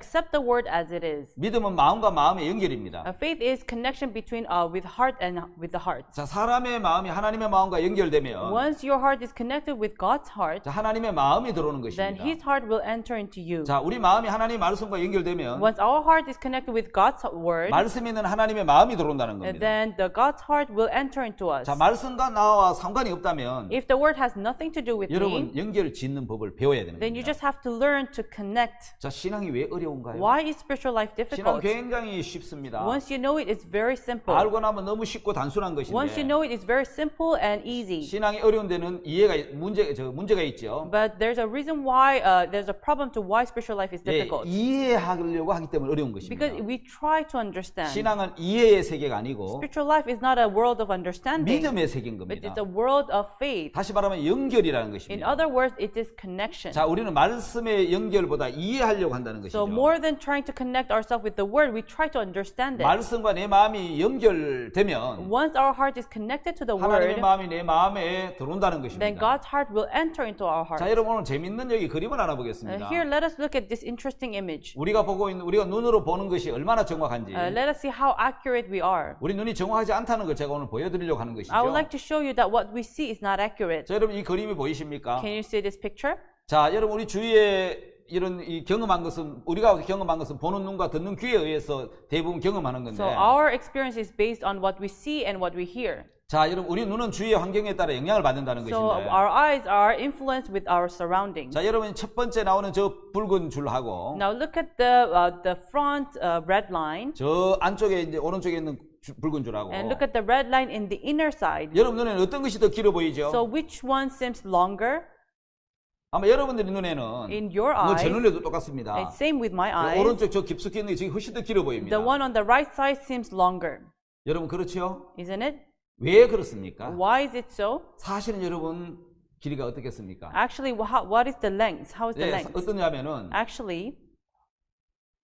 accept the word as it is. 믿음은 마음과 마음의 연결입니다. Faith is connection between with heart and with the heart. 자, 사람의 마음이 하나님의 마음과 연결되면 Once your heart is connected with God's heart, 자, 하나님의 마음이 들어오는 then 것입니다. His heart will enter into you. 자, 우리 마음이 하나님의 말씀과 연결되면 Once our heart is connected with God's word, 말씀에 있는 하나님의 마음이 들어온다는 겁니다. then the God's heart will enter into us. 자, 말씀과 나와 상관이 없다면 If the word has nothing to do with 여러분 me, 연결 짓는 법을 배워야 되는 then you 겁니다. just have to learn to connect. 자, 신앙이 왜 어려운가요? Why is spiritual life 신앙 difficult? 굉장히 쉽습니다. Once you know it, it's very simple. 알고 나면 너무 쉽고 단순한 Once you 것인데 know it, it's very simple and easy. 신앙이 어려운 데는 문제가 있죠. But there's a reason why there's a problem to why spiritual life is 예, difficult. 이해하려고 하기 때문에 어려운 것입니다. Because we try to understand. 신앙은 이해의 세계가 아니고 Spiritual life is not a world of understanding, 믿음의 세계인 but 겁니다. it's a world of faith. 다시 말하면 연결이라는 In 것입니다. other words, it is connection. 자, 우리는 말씀의 연결보다 이해하려고 한다는 것이죠. So more than trying to connect ourselves with the word, we try to understand it. 말씀과 내 마음이 연결되면 Once our heart is connected to the 하나님의 word, 마음이 내 마음에 들어온다는 then 것입니다. God's heart will enter into our heart. 자, 여러분 오늘 재밌는 여기 그림을 알아보겠습니다. Here, let us look at this interesting image. 우리가 눈으로 보는 것이 얼마나 정확한지. Let us see how accurate we are. 우리 눈이 정확하지 않다는 걸 제가 오늘 보여드리려고 하는 것이죠. I would like to show you that what we see is not accurate. 자, 여러분 이 그림이 보이십니까? Can you see this picture? 자, 여러분 우리 주위에 이런 우리가 경험한 것은 보는 눈과 듣는 귀에 의해서 대부분 경험하는 건데. So our experience is based on what we see and what we hear. 자, 여러분 우리 눈은 주위의 환경에 따라 영향을 받는다는 So 것인데. our eyes are influenced with our surroundings. 자, 여러분 첫 번째 나오는 저 붉은 줄하고 Now look at the front red line 저 안쪽에 이제 오른쪽에 있는 붉은 줄하고. and look at the red line in the inner side. 여러분 눈에는 어떤 것이 더 길어 보이죠? So which one seems longer? 아마 여러분들의 눈에는 In your 제 eyes, 눈에도 똑같습니다. it's same with my eyes. 오른쪽 저 깊숙이 있는 게 지금 훨씬 더 길어 보입니다. The one on the right side seems longer, 여러분 그렇죠? isn't it? 왜 그렇습니까? Why is it so? 사실은 여러분 길이가 어떻겠습니까? Actually, what is the length? How is the 네, length? 어떠냐면은 Actually,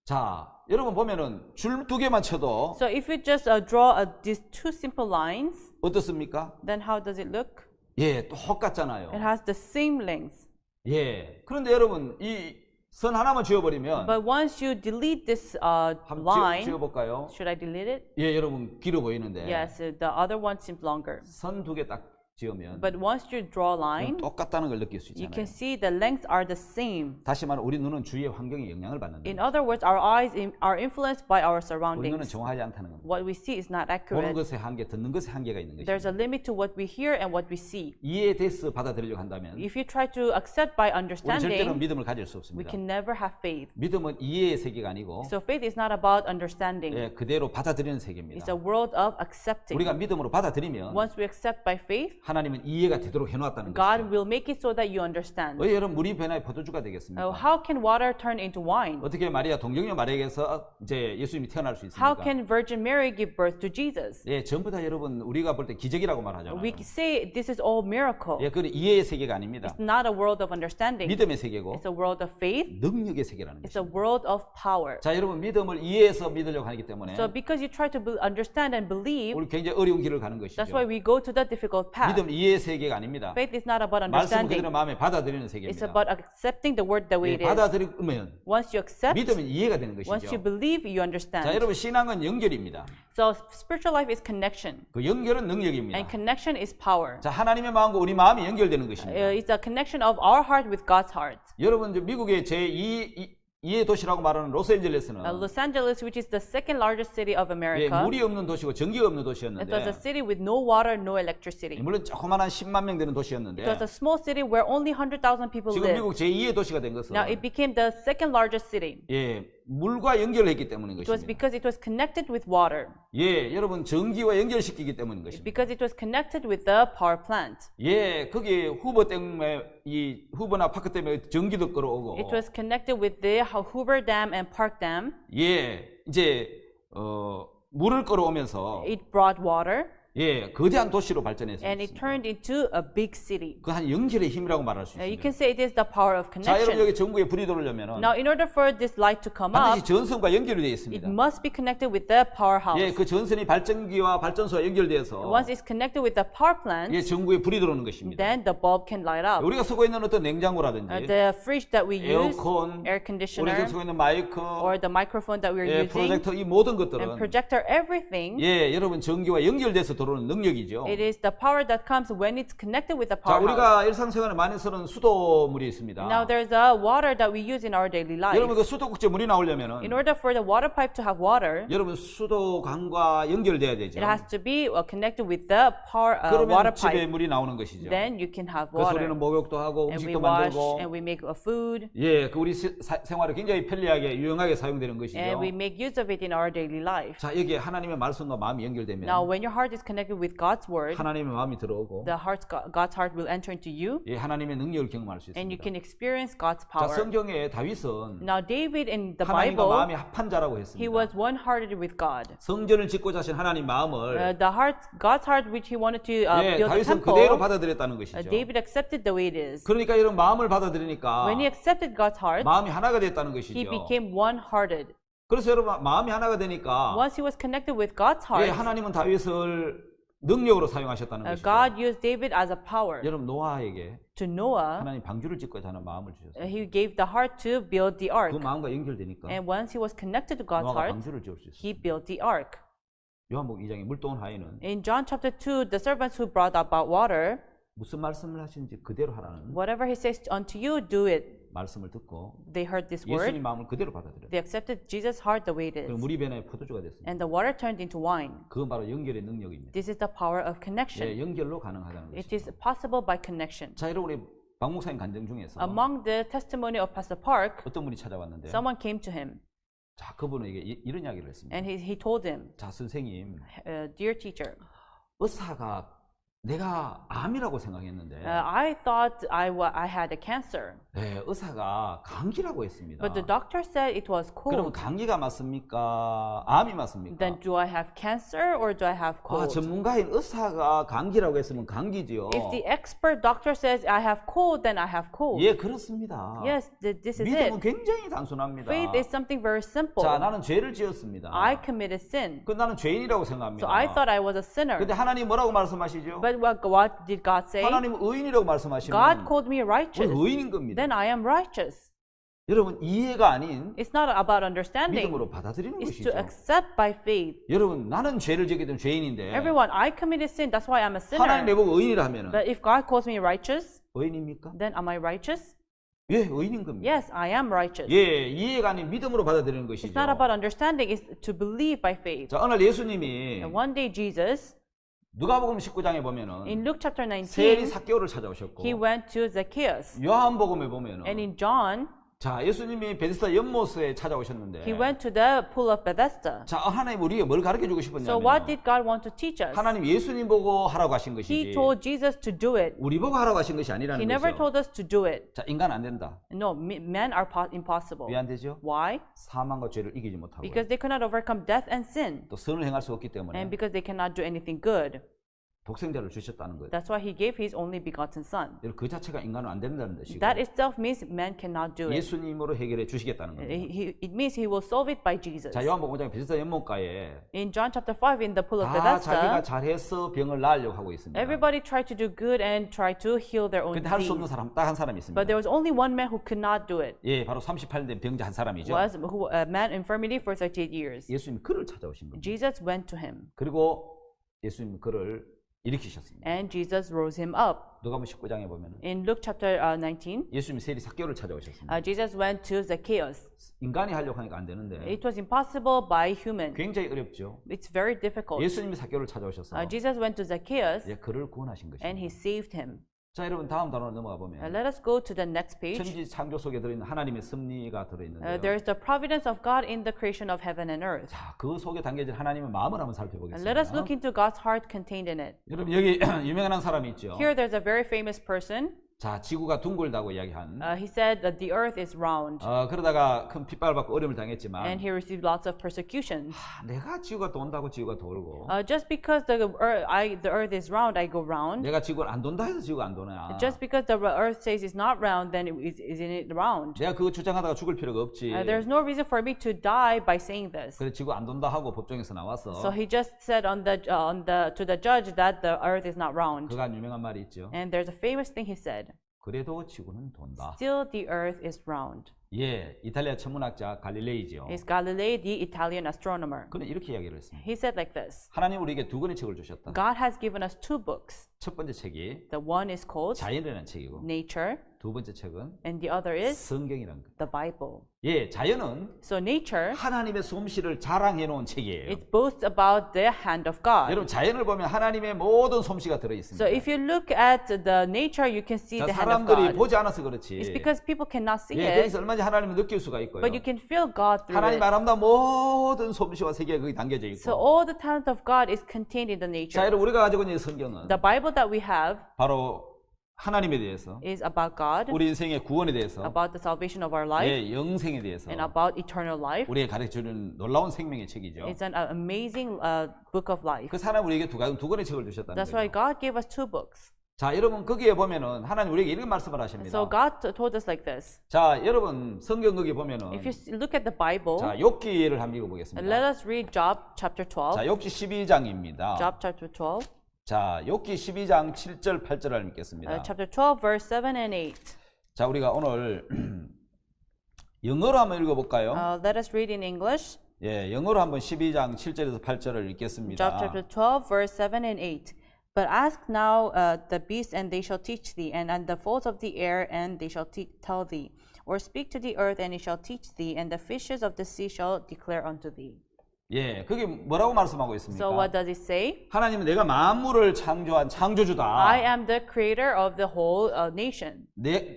자, 여러분 보면은 줄 두 개만 쳐도 so if you just draw these two simple lines, 어떻습니까? then how does it look? 예, 똑같잖아요. It has the same length. 예. 그런데 여러분 이 선 하나만 지워버리면 But once you delete this 한번 line, 지워볼까요? should I delete it? 예, 여러분 길어 보이는데 Yes, the other one seems longer. 선 두 개 딱 지으면 But once you draw a line, 똑같다는 걸 느낄 수 you 있잖아요. can see the lengths are the same. 다시 말해 우리 눈은 주위의 환경에 영향을 받는다. In other words, our eyes are influenced by our 우리 눈은 surroundings. 정확하지 않다는 겁니다. What we see is not 보는 accurate. 것의 한계, 듣는 것의 한계가 있는 There's 것입니다. a limit to what we hear and what we see. 이해돼서 받아들이려고 한다면 If you try to accept by 우리 절대로 understanding, 믿음을 가질 수 we 없습니다. can never have faith. 믿음은 이해의 세계가 아니고 So faith is not about understanding. 예, 그대로 받아들이는 It's 세계입니다. a world of accepting. 우리가 믿음으로 받아들이면 Once we accept by faith, 하나님은 이해가 되도록 해놓았다는 God 것이죠. will make it so that you understand. 왜 여러분 물이 변화의 포도주가 되겠습니까? How can water turn into wine? 어떻게 마리아 동정녀 마리아에게서 이제 예수님이 태어날 수 How 있습니까? can Virgin Mary give birth to Jesus? 예, 전부 다 여러분 우리가 볼 때 기적이라고 말하잖아요. We say this is all miracle. 예, 그건 이해의 세계가 아닙니다. It's not a world of understanding. 믿음의 세계고 It's a world of faith. 능력의 세계라는 It's a 것입니다. world of power. 자, 여러분 믿음을 이해해서 믿으려고 하기 때문에 So because you try to understand and believe, 우리 굉장히 어려운 길을 가는 것이죠. that's why we go to the difficult path. 믿음 이해의 세계가 아닙니다. Faith is not about 말씀을 그대로 understanding. 마음에 받아들이는 It's 세계입니다. about accepting the word the way 예, it is. 받아들이면 Once you accept, 믿으면 이해가 되는 once you 것이죠. believe, you 자, understand. 여러분 신앙은 연결입니다. So spiritual life is connection, 그 연결은 능력입니다. and connection is power. 자, 하나님의 마음과 우리 마음이 연결되는 것입니다. It's a connection of our heart with God's heart. 여러분 이제 미국의 제2의 도시라고 말하는 로스앤젤레스는 Los Angeles, which is the second largest city of 예, America, 물이 없는 도시고 전기가 없는 it was a 도시였는데 city with no water, no electricity. 물론 조그만한 10만 명 되는 It was 도시였는데 a small city where only 100,000 people 지금 live. 미국 제2의 도시가 된 것은 Now it became the second largest city. 예, 물과 연결했기 때문인 It was 것입니다. because it was connected with water. 예, 여러분 전기와 연결시키기 때문인 것입니다. Because it was connected with the power plant. 예, 거기에 후보 때문에 이 후보나 파크 때문에 전기도 끌어오고 It was connected with the Hoover Dam and Park Dam. 예, 이제 물을 끌어오면서 It brought water. 예, 거대한 도시로 and it 발전했습니다. turned into a big city. 그 한 연결의 힘이라고 말할 수 You 있습니다. can say it is the power of 자, 여러분 connection. 여기 전구에 불이 들어오려면은 Now, in order for this light to come up, 반드시 전선과 연결이 되어 it 있습니다. must be connected with the powerhouse. 예, 그 전선이 발전기와 발전소와 연결돼서 Once it's connected with the power plant, 예, 전구에 불이 들어오는 것입니다. then the bulb can light up. 우리가 쓰고 있는 어떤 냉장고라든지 The fridge that we use, 에어컨, air 우리가 conditioner, 쓰고 있는 마이크, or the microphone that we're 예, using, 프로젝터 이 모든 and 것들은 projector, everything, 예, 여러분 전기와 연결돼서 들어오는 능력이죠. it is the power that comes when it's connected with the 자, powerhouse. 우리가 일상생활에 많이 쓰는 수도물이 있습니다. Now, there's a water that we use in our daily life. 여러분 그 수도국제 물이 나오려면은 In order for the water pipe to have water, 여러분 수도관과 연결돼야 되죠. it has to be connected with the power water 그러면 집에 pipe. 물이 나오는 것이죠. Then you can have 그 소리는 water. 목욕도 하고 And we 음식도 wash 만들고 and we make food 예, 그 우리 생활에 굉장히 편리하게 유용하게 사용되는 것이죠. and we make use of it in our daily life. 자, 여기에 하나님의 말씀과 마음이 연결되면 Now, when your heart is connected with God's word, 하나님의 마음이 들어오고 God's heart will enter into you, 예, 하나님의 능력을 경험할 수 and you 있습니다. can experience God's 자, power. 성경에 다윗은 Now, David in the 하나님과 Bible, 마음이 합한 자라고 he 했습니다. was one-hearted with God. 성전을 짓고자 하신 하나님 마음을 God's heart, which he wanted to 예, build a 다윗은 그대로 temple, 받아들였다는 것이죠. David accepted the way it is. 그러니까 이런 마음을 받아들이니까 When he accepted God's heart, 마음이 하나가 됐다는 he 것이죠. became one-hearted. 그래서 여러분 마음이 하나가 되니까 Once he was connected with God's 예, heart, 하나님은 다윗을 능력으로 사용하셨다는 것이죠. God used David as a power. 여러분 노아에게 To Noah, 하나님 방주를 짓고자 하는 마음을 주셨어요. he gave the heart to build the 그 ark. 마음과 연결되니까 And once he was connected to God's 노아가 heart, 방주를 지을 수 있어요. he built the ark. 요한복음 2장에 물동원 하에는 In John chapter 2, the servants who brought about water, 무슨 말씀을 하시는지 그대로 하라는 whatever he says unto you, do it. 말씀을 듣고 They heard this word. 예수님 마음을 그대로 받아들여요. They accepted Jesus' heart the way it 그리고 is. 물이 변해 포도주가 됐습니다. And the water turned into wine. 그건 바로 연결의 능력입니다. This is the power of connection. 예, 연결로 가능하다는 It 것이죠. is possible by connection. 자, 여러분 우리 박 목사님 간증 중에서 Among the testimony of Pastor Park, 어떤 분이 찾아왔는데 someone came to him 자, 그분은 이런 이야기를 했습니다. and he told him, 자, 선생님, Dear teacher, 의사가 내가 암이라고 생각했는데 I thought I had a cancer, 네, 의사가 감기라고 했습니다. but the doctor said it was 그러면 cold. 감기가 맞습니까? 암이 맞습니까? Then do I have cancer or do I have 아, cold? 전문가인 의사가 감기라고 했으면 감기지요. If the expert doctor says I have cold, then I have cold. 예, 그렇습니다. Yes, this is 믿음은 it. 굉장히 단순합니다. Faith is something very simple. 자, 나는 죄를 지었습니다. I committed sin, 그 나는 죄인이라고 생각합니다. so I thought I was a sinner. 근데 하나님 뭐라고 말씀하시죠? But what did God say? 하나님은 의인이라고 말씀하시면 God called me righteous. 의인인 겁니다. Then I am righteous. 여러분 이해가 아닌 It's not about understanding. 믿음으로 받아들이는 It's 것이죠. to accept by faith. 여러분 나는 죄를 지게 된 죄인인데 Everyone, I committed sin. That's why I'm a 하나님 sinner. 내보고 의인이라 하면은 But if God calls me righteous, 의인입니까? then am I righteous? 예, 의인인 겁니다. Yes, I am righteous. 예, 이해가 아닌 믿음으로 받아들이는 It's 것이죠. not about understanding. It's to believe by faith. 자, 어느 날 예수님이 And one day Jesus, 누가복음 19장에 보면은 in Luke chapter 세리 19, 삭개오를 찾아오셨고 he went to Zacchaeus. 요한복음에 보면은 And in John, 자, 예수님이 베드스다 연못에 찾아오셨는데 he went to the pool of Bethesda. 자, 하나님 우리에게 뭘 가르쳐 주고 So 싶었냐면 what did God want to teach us? 하나님 예수님 보고 하라고 하신 He 것이지 told Jesus to do it. 우리 보고 하라고 하신 것이 He 아니라는 never 거죠. told us to do it. 자, 인간 안 된다. No, men are impossible. 왜 안 되죠? Why? 사망과 죄를 이기지 못하고 Because they could not overcome death and sin. 또 선을 행할 수 없기 때문에 And because they cannot do anything good. 독생자를 주셨다는 거예요. That's why he gave his only begotten son. 여러분, 그 자체가 인간은 안 된다는 뜻이고 That itself means man cannot do it. 예수님으로 해결해 주시겠다는 겁니다. It means he will solve it by Jesus. 자, 요한복음 5장 베드스다 연못가에 In John chapter 5, in the pool of 다 자기가 Bethesda, 잘해서 병을 나으려고 하고 있습니다. everybody tried to do good and try to heal their own 근데 할 수 없는 disease. 사람 딱 한 사람이 있습니다. But there was only one man who could not do it. 예, 바로 38년 된 병자 한 사람이죠. Was a man infirmity for 38 years. 예수님이 그를 찾아오신 겁니다. Jesus went to him, 그리고 예수님 그를 일으키셨습니다. and Jesus rose him up. 누가복음 19장에 보면 In Luke chapter 19, 예수님이 세리 삭개오를 찾아오셨습니다. Jesus went to Zacchaeus. 인간이 하려고 하니까 안 되는데 It was impossible by human. 굉장히 어렵죠. It's very difficult. 예수님이 삭개오를 찾아오셔서 Jesus went to Zacchaeus, 예, 그를 구원하신 and he 것입니다. saved him. 자, 여러분 다음 단어로 넘어가 보면 Let us go to the next page. 천지 창조 속에 들어있는 하나님의 섭리가 들어있는데요. There is the providence of God in the creation of heaven and earth. 자, 그 속에 담겨진 하나님의 마음을 한번 Let us look 살펴보겠습니다. into God's heart contained in it. 여러분 여기 유명한 사람이 있죠. Here there's a very famous person. 자, 지구가 둥글다고 이야기한. He said that the earth is round, 그러다가 큰 핍박을 받고 어려움을 and 당했지만 he received lots of persecutions. 내가 지구가 돈다고 지구가 돌고 Just because the earth is round, I go round. 내가 지구를 안 돈다 해서 지구가 안 도나. Just because the earth says it's not round, then isn't it round? 내가 그거 주장하다가 죽을 필요가 없지. There's no reason for me to die by saying this. 그래 지구 안 돈다 하고 법정에서 나왔어. So he just said to the judge that the earth is not round. 그가 유명한 말이 있죠. And there's a famous thing he said. 그래도 지구는 돈다. Still, the earth is round. 예, 이탈리아 천문학자 갈릴레이지요. Is Galilei the Italian astronomer? 그는 이렇게 이야기를 했습니다. He said like this. 하나님 우리에게 두 권의 책을 주셨다. God has given us two books. 첫 번째 책이 The one is called 자연이라는 책이고 nature, 두 번째 책은 and the other is 성경이라는 거. the Bible. 예, 자연은 So nature, 하나님의 솜씨를 자랑해 놓은 책이에요. it boasts about the hand of God. 여러분 자연을 보면 하나님의 모든 솜씨가 들어 있습니다. So if you look at the nature, you can see 자, the hand of 사람들이 God. 보지 않아서 그렇지. It's because people cannot see 예, it, 거기서 얼마든지 하나님을 느낄 수가 있고요. but you can feel God through 하나님 it. 아름다운 모든 솜씨와 세계가 거기 담겨져 있고. So all the talent of God is contained in the 자, nature. 여러분 우리가 가지고 있는 이 성경은 The Bible that we have 바로 하나님에 대해서, is about God, 우리 인생의 구원에 대해서, about the salvation of our life, 예, 영생에 대해서 and about eternal life. 우리에게 가르쳐주는 놀라운 생명의 책이죠. It's an amazing book of life. 그래서 하나님 우리에게 두 권의 책을 주셨다는 That's why 거예요. God gave us two books. 자, 여러분 거기에 보면은 하나님 우리에게 이런 말씀을 So 하십니다. God told us like this. 자, 여러분 성경 거기 보면은 If you look at the Bible, 자, 욥기를 한번 읽어보겠습니다. let us read Job chapter 12. 자, 욥기 12장입니다. Job chapter 12. 자, 욥기 12장 7절 8절을 읽겠습니다. Chapter 12, verse 7 and 8. 자, 우리가 오늘 영어로 한번 읽어볼까요? Let us read in English. 예, 영어로 한번 12장 7절에서 8절을 읽겠습니다. Job chapter 12, verse 7 and 8. But ask now the beasts, and they shall teach thee, and the fowls of the air, and they shall tell thee. Or speak to the earth, and it shall teach thee, and the fishes of the sea shall declare unto thee. 예, 그게 뭐라고 말씀하고 있습니까? So what does it say? 하나님은 내가 만물을 창조한 창조주다. I am the creator of the whole nation.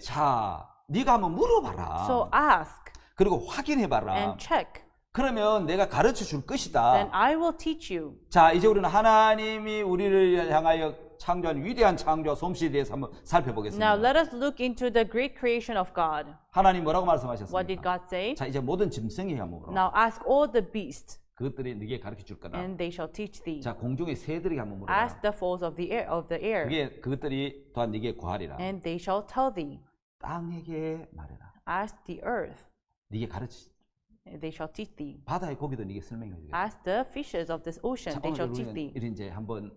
자, 네가 한번 물어봐라. So ask 그리고 확인해봐라. and check. 그러면 내가 가르쳐 줄 Then 것이다. I will teach you. 자, 이제 우리는 하나님이 우리를 향하여 창조한 위대한 창조와 솜씨에 대해서 한번 살펴보겠습니다. Now let us look into the great creation of God. 하나님 뭐라고 What did 말씀하셨습니까? God say? 자, 이제 모든 짐승에게 한번 물어봐. Now ask all the beasts, 그것들이 네게 가르쳐 줄 거다. and they shall teach thee. 자, 공중의 새들에게 한번 물어봐. Ask the fowls of the air, 그것들이 또한 네게 구하리라. and they shall tell thee. 땅에게 말해라. Ask the earth, 네게 가르치. and they shall teach thee. 바다의 고기도 네게 설명해 주겠다. Ask the fishes of this ocean, 자, they 오늘 shall teach 우리는 thee. 이런 이제 한번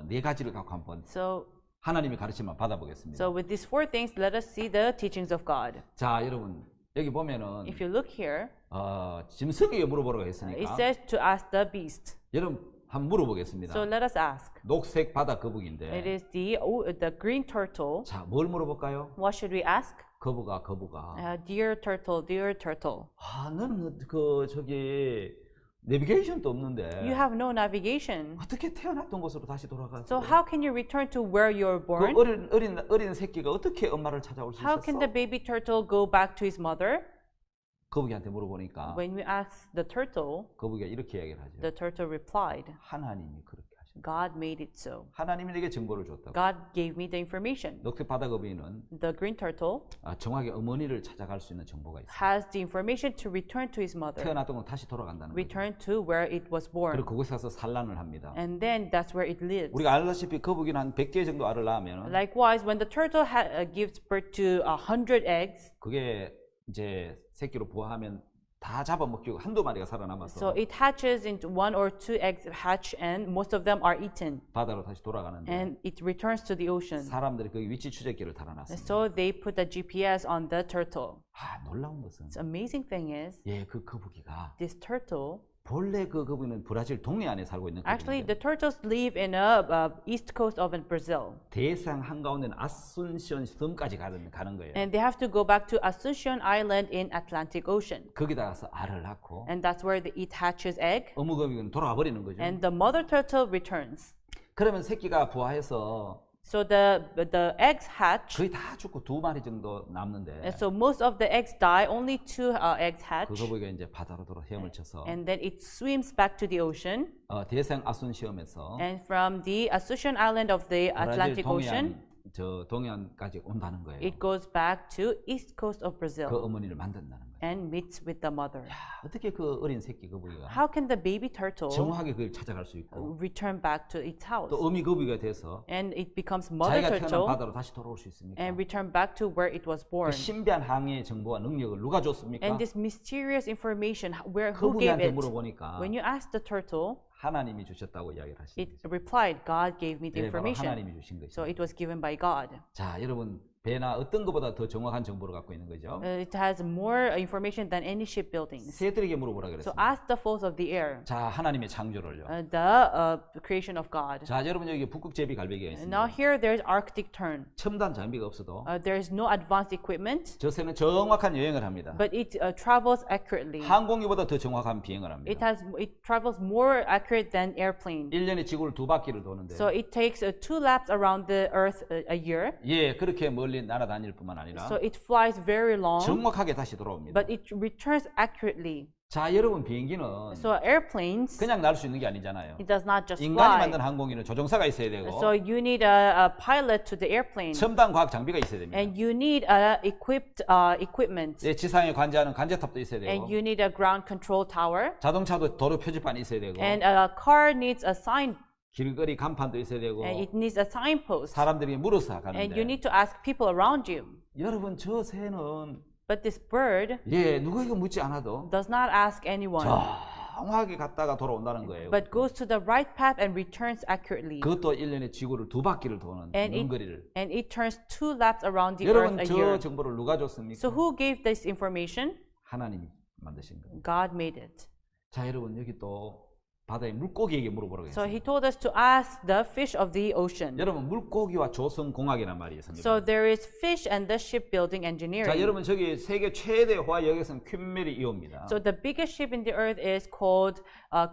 네 가지를 갖고 한번 So 하나님의 가르침을 받아보겠습니다. with these four things, let us see the teachings of God. 자, 여러분 여기 보면은 If you look here, 짐승에게 물어보라고 it 했으니까 says to ask the beast. 여러분 한번 물어보겠습니다. So let us ask. 녹색 바다 It 거북인데 is the green turtle. 자, 뭘 물어볼까요? What should we ask? 거북아. Dear turtle, dear turtle. 너는 저기 내비게이션도 없는데 You have no navigation. 어떻게 태어났던 곳으로 다시 돌아가서 So how can you return to where you were 그 born? 어린 새끼가 어떻게 엄마를 찾아올 수 How can the 있었어? baby turtle go back to his mother? 거북이한테 물어보니까 When we asked the turtle, 거북이가 이렇게 얘기를 하죠. the turtle replied, 하나님이 그렇게 하셨다. God made it so. 하나님이 내게 정보를 줬다고. God gave me the information. 녹색 바다 거북이는 The green turtle 정확히 어머니를 찾아갈 수 있는 정보가 있어요. has the information to return to his mother, 태어났던 건 다시 돌아간다는 거죠. return to where it was born. 그리고 그곳에 가서 산란을 합니다. And then that's where it lives. 우리가 알다시피 거북이는 한 100개 정도 알을 낳으면 Likewise, when the turtle gives birth to 100 eggs, 그게 이제 새끼로 부화하면 다 잡아먹히고 한두 마리가 so 살아남아서 it hatches into 1 or 2 eggs hatch, and most of them are eaten, 바다로 다시 돌아가는데 and it returns to the ocean. 사람들이 거기 위치 추적기를 And 달아놨습니다. so they put the GPS on the turtle. 놀라운 것은 The amazing thing is, 그 거북이가 this turtle, 본래 그 거북이는 브라질 동해안에 살고 있는 actually 거북인데 the turtles live in a east coast of Brazil, 대상 한가운데 아순시온 섬까지 가는 거예요. and they have to go back to Asuncion Island in Atlantic Ocean, 거기다 가서 알을 낳고 and that's where it hatches egg, 어머 거북이는 돌아와 버리는 거죠. and the mother turtle returns. 그러면 새끼가 부화해서 So the eggs hatch, 거의 다 죽고 2마리 정도 남는데 and so most of the eggs die. Only 2 eggs 그 hatch, 거북이가 이제 바다로 돌아 헤엄을 쳐서 and then it swims back to the ocean. 대상 아순시험에서 And from the Asuncion Island of the 브라질 Atlantic Ocean, 저 동해안까지 온다는 거예요. It goes back to east coast of 그 Brazil 어머니를 만든다는 거예요. and meets with the mother. 어떻게 그 어린 새끼 거북이가 How can the baby turtle 정확하게 그걸 찾아갈 수 있고 return back to its house? 또 어미 거북이가 돼서 And it becomes mother 자기가 태어난 turtle 바다로 다시 돌아올 수 있습니까? and return back to where it was 그 born. 신비한 항해의 정보와 능력을 누가 줬습니까? And this mysterious information, who gave 거북이한테 it? 물어보니까 When you ask the turtle, 하나님이 주셨다고 이야기를 하시는 it 거죠. replied, God gave me the 예, 바로 information. 하나님이 주신 So 것이죠. it was given by God. 자, 여러분 배나 어떤 것보다 더 정확한 정보를 갖고 있는 거죠. It has more information than any shipbuildings. 새들에게 물어보라 So 그랬습니다. ask the foals of the air, 자, 하나님의 창조를요. the creation of God. 자, 여러분 여기 북극 제비 갈매기가 And now 있습니다. here there's Arctic tern. 첨단 장비가 없어도 There is no advanced equipment, 저 새는 정확한 여행을 합니다. but it travels accurately. 항공기보다 더 정확한 비행을 합니다. It travels more accurate than airplane. 1년에 지구를 2바퀴를 도는데 So it takes 2 laps around the Earth a year. 예, 그렇게 멀리 날아다닐 뿐만 아니라 So it flies very long, 정확하게 다시 돌아옵니다. but it returns accurately. 자, 여러분 비행기는 So airplanes, 그냥 날 수 있는 게 아니잖아요. it does not just 인간이 fly. 만든 항공기는 조종사가 있어야 되고 So you need a pilot to the airplane, 첨단 과학 장비가 있어야 됩니다. and you need equipped equipment, 예, 지상에 관제하는 관제탑도 있어야 되고 and you need a ground control tower, 자동차도 도로 표지판이 있어야 되고 and a car needs a sign, 길거리 간판도 있어야 되고 and it needs a signpost, 사람들이 물어서 and you 가는데 need to ask people around you. 여러분 저 새는 But this bird 예, 누구에게 묻지 않아도 does not ask anyone, 정확하게 갔다가 돌아온다는 거예요. but goes to the right path and returns accurately. 그것도 1년에 지구를 2바퀴를 도는 And 먼 거리를. and it turns 2 laps around the 여러분 earth a 저 year. 정보를 누가 줬습니까? So who gave this information? 하나님이 만드신 거예요. God made it. 자, 여러분 여기 또 바다의 물고기에게 물어보라고 So 했어요. he told us to ask the fish of the ocean. 여러분 물고기와 조성공학이란 말이 있습니다. So there is fish and the shipbuilding 자, engineering. 여러분 저기 세계 최대 호화 여객선 퀸메리 2호입니다. So the biggest ship in the earth is called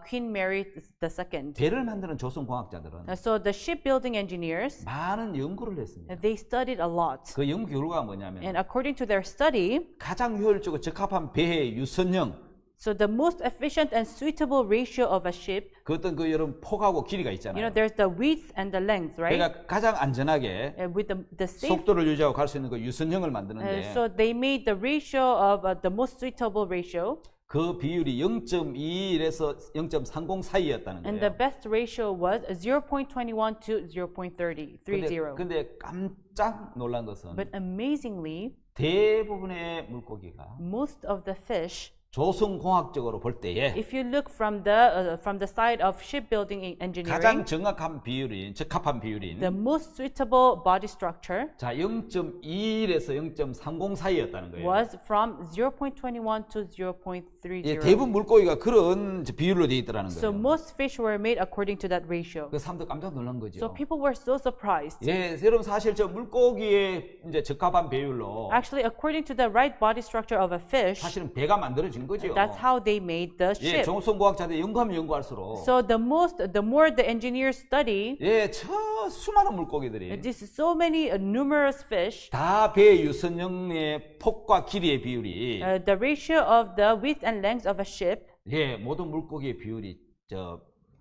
Queen Mary II. 배를 만드는 조성공학자들은 So the shipbuilding engineers, 많은 연구를 했습니다. they studied a lot. 그 연구 결과가 뭐냐면 And according to their study, 가장 효율적이고 적합한 배의 유선형 so the most efficient and suitable ratio of a ship, 그 어떤 그 여러분 폭하고 길이가 있잖아요. there's the width and the length, right? 그러니까 가장 안전하게 With the safe. 속도를 유지하고 갈 수 있는 그 유선형을 만드는데 So they made the ratio of the most suitable ratio, 그 비율이 0.21에서 0.30 사이였다는 and the 거예요. best ratio was 0.21 to 0.30. 근데 깜짝 놀란 것은 But amazingly, 대부분의 물고기가 most of the fish, 조성공학적으로 볼 때에 if you look from the side of shipbuilding 가장 engineering, 정확한 비율인 적합한 비율인 the most suitable body structure 자 0.21에서 0.30 사이였다는 거예요. was from 0.21 to 예, 0.30. 대부분 물고기가 그런 비율로 되어 있더라는 So 거예요. most fish were made according to that ratio. 그 사람들 깜짝 놀란 거죠. So people were so surprised. 예, 여러분 사실 저 물고기의 이제 적합한 비율로 Actually, according to the right body structure of a fish, 사실은 배가 만들어진 거죠. that's how they made the 예, ship. 조성공학자들이 연구하면 연구할수록 So the more the engineers study, 예, 저 수많은 물고기들이 this is so many numerous fish, 다 배 유선형의 폭과 길이의 비율이 the ratio of the width and length of a ship 예, 모든 물고기의 비율이 저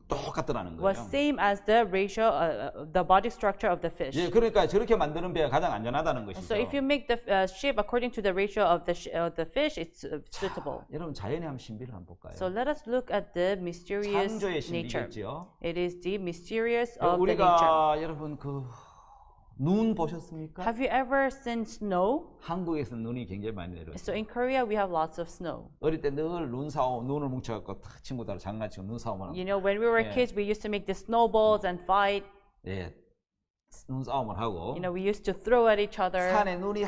똑같더라는 거예요. was same as the ratio, the body structure of the fish. 예, 그러니까 저렇게 만드는 배가 가장 안전하다는 것이죠. So if you make the ship according to the ratio of the fish, it's suitable. 여러분 자연의 한 신비를 한번 볼까요? So let us look at the mysterious 창조의 nature. 신비겠죠. It is the mysterious of the nature. 우리가 여러분 그 눈 보셨습니까? Have you ever seen snow? 한국에서 눈이 굉장히 많이 내려요. So in Korea, we have lots of snow. 어릴 때 늘 눈싸움, 눈을 뭉쳐갖고 탁 친구들 장난치고 눈싸움을 하고 You know, when we were Yeah. kids, we used to make the snowballs and fight. 예, 눈싸움을 하고 You know, we used to throw at each other. 산에 눈이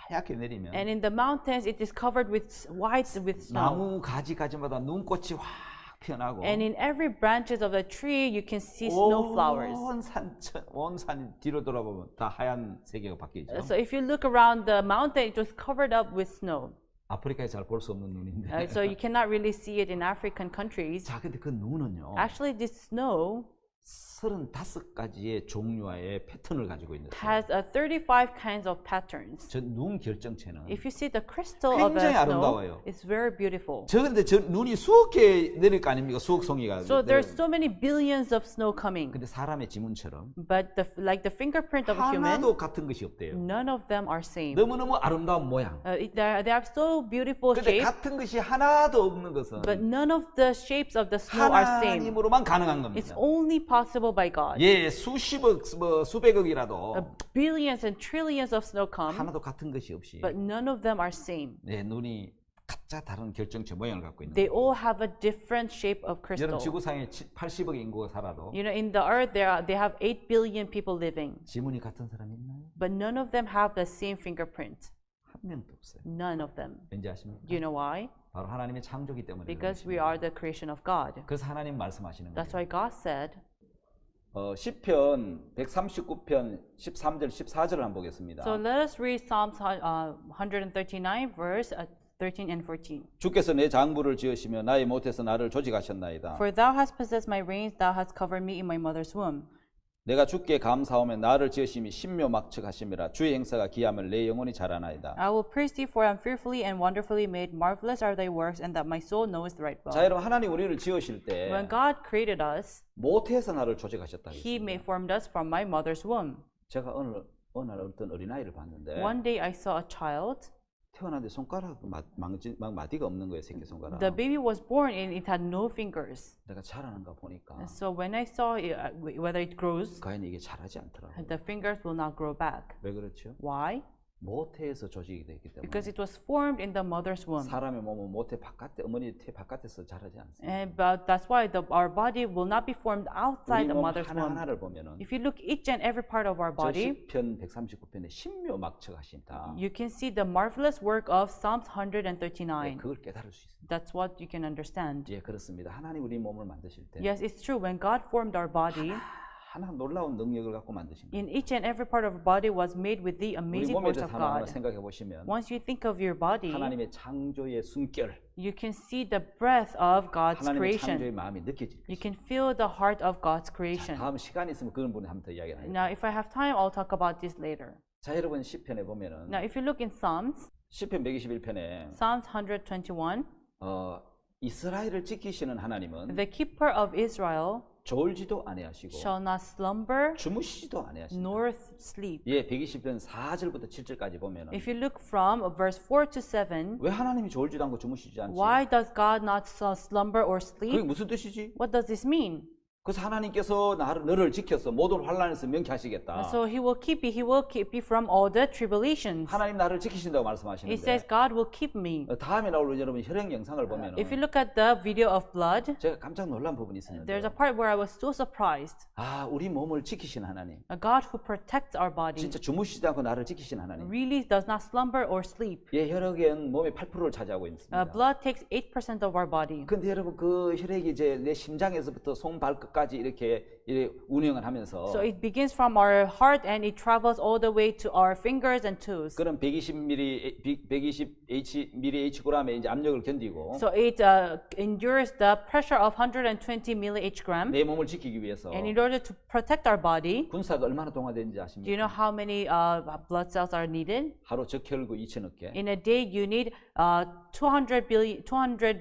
하얗게 내리면 And in the mountains, it is covered with white with snow. 나무 가지가지마다 눈꽃이 확 피어나고 And in every branches of the tree, you can see snow flowers. 온 산이 뒤로 돌아보면 다 하얀 세계가 바뀌죠. So if you look around the mountain, it was covered up with snow. 아프리카에 잘 볼 수 없는 눈인데. So you cannot really see it in African countries. 자, 근데 그 눈은요. Actually, this snow 35가지의 종류와의 패턴을 가지고 있는 has 35 kinds of patterns. 저 눈 결정체는 If you see the crystal of 굉장히 a snow, 아름다워요. it's very beautiful. 근데 저 눈이 수억 개 내릴 거 아닙니까? 수억 송이가. So there's so many billions of snow coming, 근데 사람의 지문처럼 but like the fingerprint of a human, 하나도 같은 것이 없대요. none of them are same. 너무너무 아름다운 모양. They have so beautiful 근데 shapes, 같은 것이 하나도 없는 것은 but none of the shapes of the snow are same. 하나님으로만 가능한 It's 겁니다. only possible by God. 예, 수십억, 수백억이라도 Billions and trillions of snow come, 하나도 같은 것이 없이 but none of them are same. 네, 눈이 각자 다른 결정체 모양을 갖고 있는 They 거예요. all have a different shape of crystal. 여러분 지구상에 80억 인구가 살아도 You know, in the earth, they have 8 billion people living, 지문이 같은 사람이 있나요? but none of them have the same fingerprint. 한 명도 없어요. None of them. 왠지 아십니까? Do you know why? 바로 하나님의 창조기 때문에 Because 그런 we 것입니다. are the creation of God. 그래서 하나님 말씀하시는 That's 거예요. why God said, 시편 139편 13절 14절을 한번 보겠습니다. so let us read Psalms 139 verse 13 and 14. 주께서 내 장부를 지으시며 나의 못에서 나를 조직하셨나이다. For thou hast possessed my reins, thou hast covered me in my mother's womb. 내가 주께 감사하며 나를 지으심이 신묘막측하심이라 주의 행사가 기함을 내 영혼이 자라나이다. I will praise thee, for I am fearfully and wonderfully made. Marvelous are thy works, and that my soul knows the right 자, well. 여러분 하나님 우리를 지으실 때 When God created us, 모태에서 나를 조직하셨다 He 했습니다. formed us from my mother's womb. 제가 어느 날 어떤 어린아이를 봤는데 One day I saw a child. 태어났는데 손가락 마디가 없는 거예요. 새끼 손가락. The baby was born and it had no fingers. 내가 자라는가 보니까 And so when I saw it, whether it grows, 과연 이게 자라지 않더라고요. the fingers will not grow back. 왜 그렇죠? Why? 모태에서 조직이 되기 때문에 Because it was formed in the mother's womb. 사람의 몸은 모태 바깥에 어머니 태 바깥에서 자라지 않습니다. But that's why our body will not be formed 우리 outside the 몸 mother's womb. 하나하나를 보면은 If you look each and every part of our 저 body, 시편 139편에 신묘막측하신다. you can see the marvelous work of Psalms 네, 139. 그걸 깨달을 수 있습니다. That's what you can understand. 예, 그렇습니다. 하나님 우리 몸을 만드실 때 Yes, it's true. When God formed our body, 하나 놀라운 능력을 갖고 만드신 거예요. in each and every part of our body was made with the 우리 amazing 몸에 force 대해서 of 하나하나 God. 생각해 보시면 Once you think of your body, 하나님의 창조의 숨결, you can see the breath of God's 하나님의 creation. 창조의 마음이 느껴질 You 것입니다. can feel the heart of God's creation. 다음 시간이 있으면 그런 분이 한번 더 이야기를 하겠습니다. Now, if I have time, I'll talk about this later. 자, 여러분 시편에 보면은 Now, if you look in Psalms, 시편 121편에 Psalms 121, 이스라엘을 지키시는 하나님은 the keeper of Israel 졸지도 아니하시고 shall not slumber 주무시지도 아니하시고 nor sleep. 예, 120편 4절부터 7절까지 보면은 If you look from verse 4 to 7, 왜 하나님이 졸지도 않고 주무시지 않지? why does God not slumber or 그게 sleep? 무슨 뜻이지? What does this mean? 그래서 하나님께서 너를 지켜서 모든 환란에서 명쾌하시겠다. So he will keep you from all the tribulations. 하나님 나를 지키신다고 It 말씀하시는데 says God will keep me. 다음에 나올 여러분 혈액 영상을 보면은 If you look at the video of blood, 제가 깜짝 놀란 부분이 있었는데 there's a part where I was so surprised. 우리 몸을 지키신 하나님, A God who protects our body 진짜 주무시지 않고 나를 지키신 하나님. really does not slumber or sleep. 예, 혈액은 몸의 8%를 차지하고 있습니다. Blood takes 8% of our body. 근데 여러분 그 혈액이 이제 내 심장에서부터 손 발끝까지 이렇게 운영을 하면서 So it begins from our heart and it travels all the way to our fingers and toes. 그런 120 mHg의 이제 압력을 견디고 So it endures the pressure of 120 millihg. 내 몸을 지키기 위해서 And in order to protect our body, 군사가 얼마나 동화되는지 do you 아십니까? know how many blood cells are needed? 하루 적혈구 2천억 개, In a day, you need 200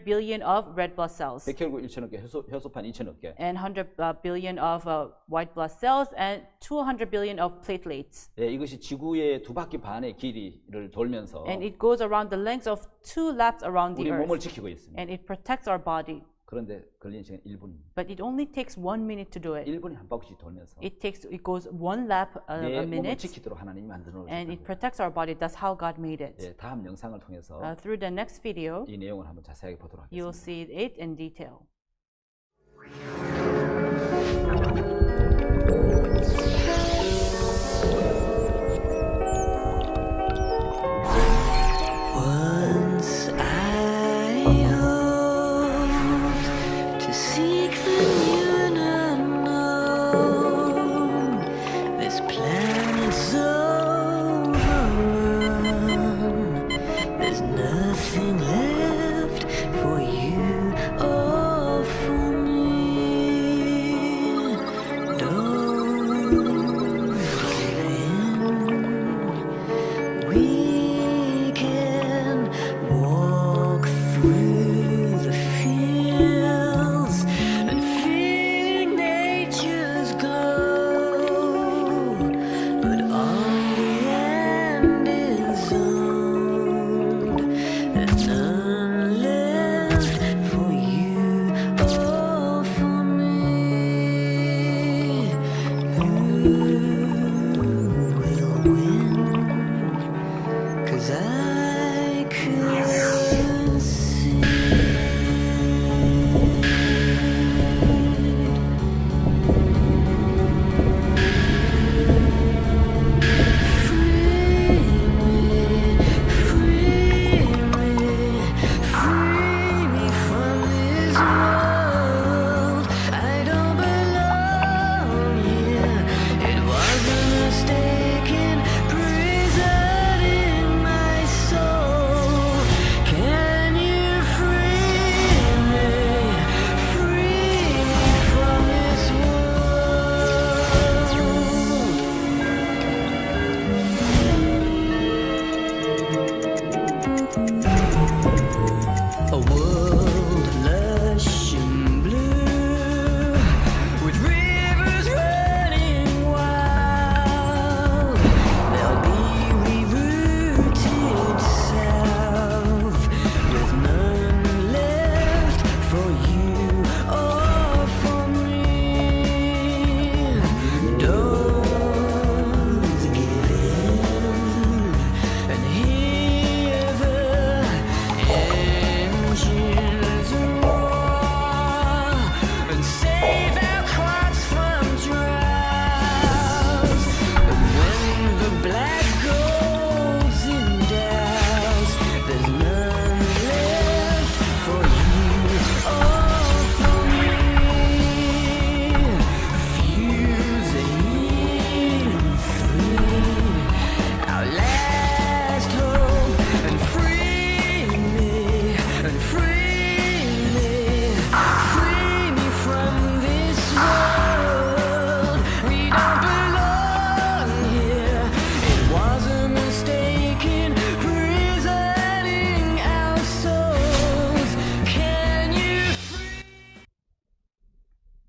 billion of red blood cells 백혈구 1천억 개, 효소판 2천억 개. and 100 billion of white blood cells and 200 billion of platelets. 예, 이것이 지구의 2바퀴 반의 길이를 돌면서 And it goes around the length of 2 laps around 우리 the 몸을 earth. 지키고 있습니다. And it protects our body. 그런데 걸리는 시간 1분입니다. But it only takes 1 minute to do it. 1분에 한 바퀴씩 돌면서 It goes 1 lap 내 a 몸을 minute. 지키도록 하나님이 만들어 And it 놓으셨다. protects our body. That's how God made it. 예, 다음 영상을 통해서 Through the next video, 이 내용을 한번 자세하게 보도록 you'll 하겠습니다. see it in detail. Once I hoped to seek the new and unknown. This planet's overrun. There's nothing left for you or for me.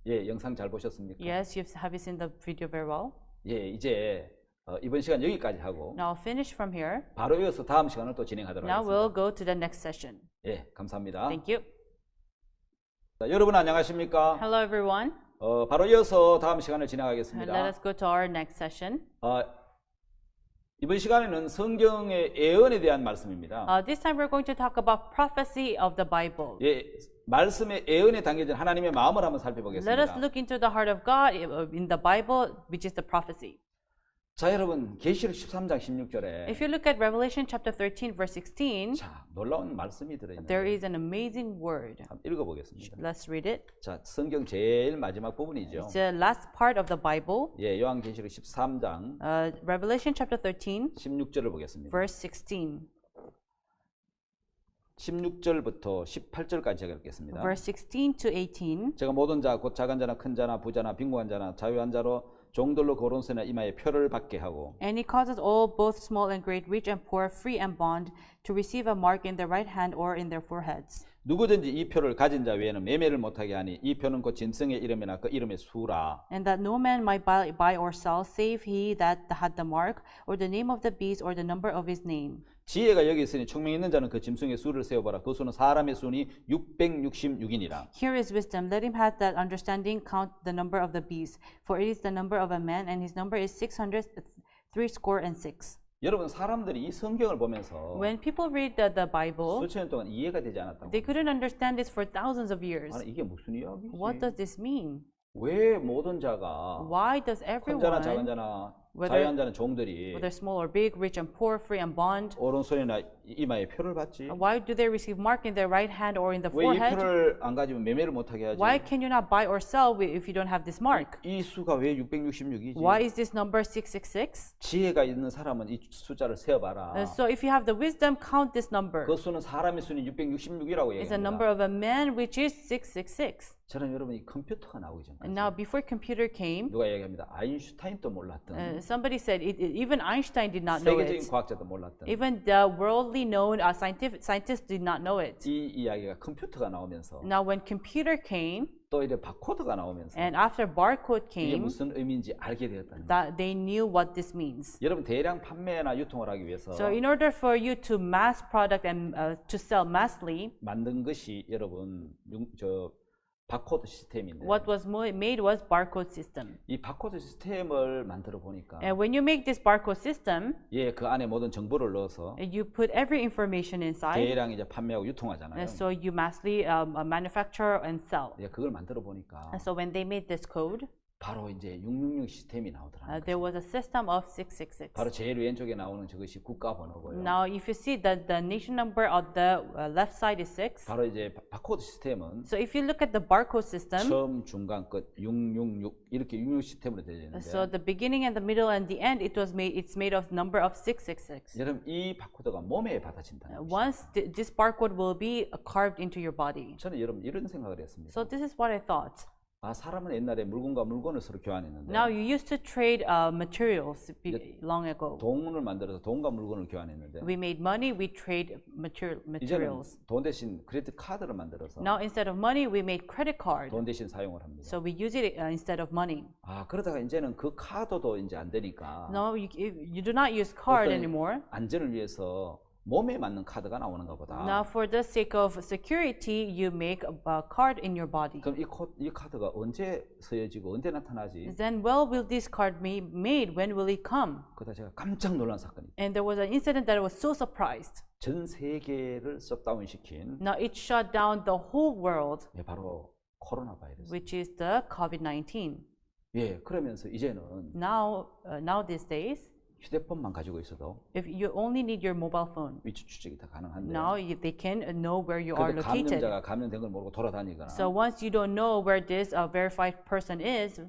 예, 영상 잘 보셨습니까? Yes, have you seen the video very well? 예, 이제 이번 시간 여기까지 하고 Now I'll finish from here. 바로 이어서 다음 시간을 또 진행하도록 Now 하겠습니다. we'll go to the next session. 예, 감사합니다. Thank you. 자, 여러분 안녕하십니까? Hello, everyone. 바로 이어서 다음 시간을 Let 진행하겠습니다. us go to our next session. 이번 시간에는 성경의 예언에 대한 말씀입니다. This time we're going to talk about prophecy of the Bible. 예, 말씀의 예언에 담겨진 하나님의 마음을 한번 Let us 살펴보겠습니다. look into the heart of God in the Bible, which is the prophecy. 자, 여러분 계시록 13장 16절에 If you look at Revelation chapter 13, verse 16, 자, 놀라운 말씀이 들어 there 있는데 is an amazing word. 한번 읽어보겠습니다. Let's read it. 자, 성경 제일 마지막 부분이죠. It's the last part of the Bible. 예, 요한계시록 13장 Revelation chapter 13, 16절을 보겠습니다. verse 16. 16절부터 18절까지 제가 읽겠습니다. Verse 16 to 18. 제가 모든 자, 곧 작은 자나 큰 자나 부자나 빈곤한 자나 자유한 자로 종들로 거론세나 이마에 표를 받게 하고 And he causes all, both small and great, rich and poor, free and bond, to receive a mark in their right hand or in their foreheads. 누구든지 이 표를 가진 자 외에는 매매를 못하게 하니 이 표는 곧 짐승의 이름이나 그 이름의 수라. And that no man might buy or sell, save he that had the mark, or the name of the beast, or the number of his name. 지혜가 여기 있으니 총명 있는 자는 그 짐승의 수를 세어보라. 그 수는 사람의 수니 666이니라. Here is wisdom. Let him have that understanding count the number of the beast, for it is the number of a man, and his number is 636. 여러분 사람들이 이 성경을 보면서 When people read the Bible, 수천 년 동안 이해가 되지 않았다고. they couldn't understand this for thousands of years. 아니 이게 무슨 이야기지? What does this mean? 왜 모든 자가 Why does 큰 자나 작은 everyone, 자나 whether- 자유한 자는 종들이 whether small or big, rich and poor, free and bond, 오른손이나 이마에 표를 받지? why do they receive mark in their right hand or in the 왜 이 forehead? 표를 안 가지면 매매를 못하게 하지? Why can you not buy or sell if you don't have this mark? 이 수가 왜 666이지? Why is this number 666? 지혜가 있는 사람은 이 숫자를 세어봐라. So if you have the wisdom, count this number. 그 수는 사람의 수는 666이라고 It's a number 얘기합니다. of a man, which is 666. 저는 여러분 이 컴퓨터가 나오기 전까지 And now, before computer came, 누가 얘기합니다. 아인슈타인도 몰랐던 somebody said even Einstein did not know 세계적인 it. 과학자도 몰랐던 Even the worldly known scientists did not know it. 이 이야기가 컴퓨터가 나오면서 Now, when computer came, 또 이제 바코드가 나오면서 and after barcode 이게 came, 무슨 의미인지 알게 되었다는 거예요. that they knew what this means. 여러분 대량 판매나 유통을 하기 위해서 So in order for you to mass product and to sell massly, 만든 것이 여러분 저 바코드 시스템인데 what was made was barcode system. 이 바코드 시스템을 만들어 보니까 And when you make this barcode system, 예, 그 안에 모든 정보를 넣어서 you put every information inside, 대량 이제 판매하고 유통하잖아요. and so you massly manufacture and sell. 예, 그걸 만들어 보니까 And so when they made this code, 바로 이제 666 시스템이 나오더라고요. there was a system of 666. 바로 제일 왼쪽에 나오는 저것이 국가 번호고요. Now, if you see that the nation number on the left side is 6, 바로 이제 바코드 시스템은 so if you look at the barcode system, 처음, 중간, 끝 666 이렇게 66 시스템으로 되어 있는데 so the beginning and the middle and the end, it's made of number of 666. 여러분 이 바코드가 몸에 받아진다는 거죠. Once this barcode will be carved into your body. 저는 여러분 이런 생각을 했습니다. So this is what I thought. 아, 사람은 옛날에 물건과 물건을 서로 교환했는데 Now you used to trade materials long ago. 돈을 만들어서 돈과 물건을 교환했는데 We made money, we trade 이제는 materials. 돈 대신 크레딧 카드를 만들어서 Now instead of money, we made credit card. 돈 대신 사용을 합니다. So we use it instead of money. 아, 그러다가 이제는 그 카드도 이제 안 되니까 No, you do not use card 어떤 anymore. 안전을 위해서 몸에 맞는 카드가 나오는가 보다. Now for the sake of security, you make a card in your body. 그럼 이 카드가 언제 쓰여지고 언제 나타나지? Then will this card be made? When will it come? 그러다 제가 깜짝 놀란 사건이 And there was an incident that I was so surprised. 전 세계를 썩다운 시킨 Now it shut down the whole world, 바로 코로나 바이러스. which is the COVID-19. 예, 그러면서 이제는 Now these days, 휴대폰만 가지고 있어도 if you only need your mobile phone, 위치 추적이 다 가능한데 now they can know where you are 그래도 located. 감염자가 감염된 걸 모르고 돌아다니거나 So once you don't know where this verified person is,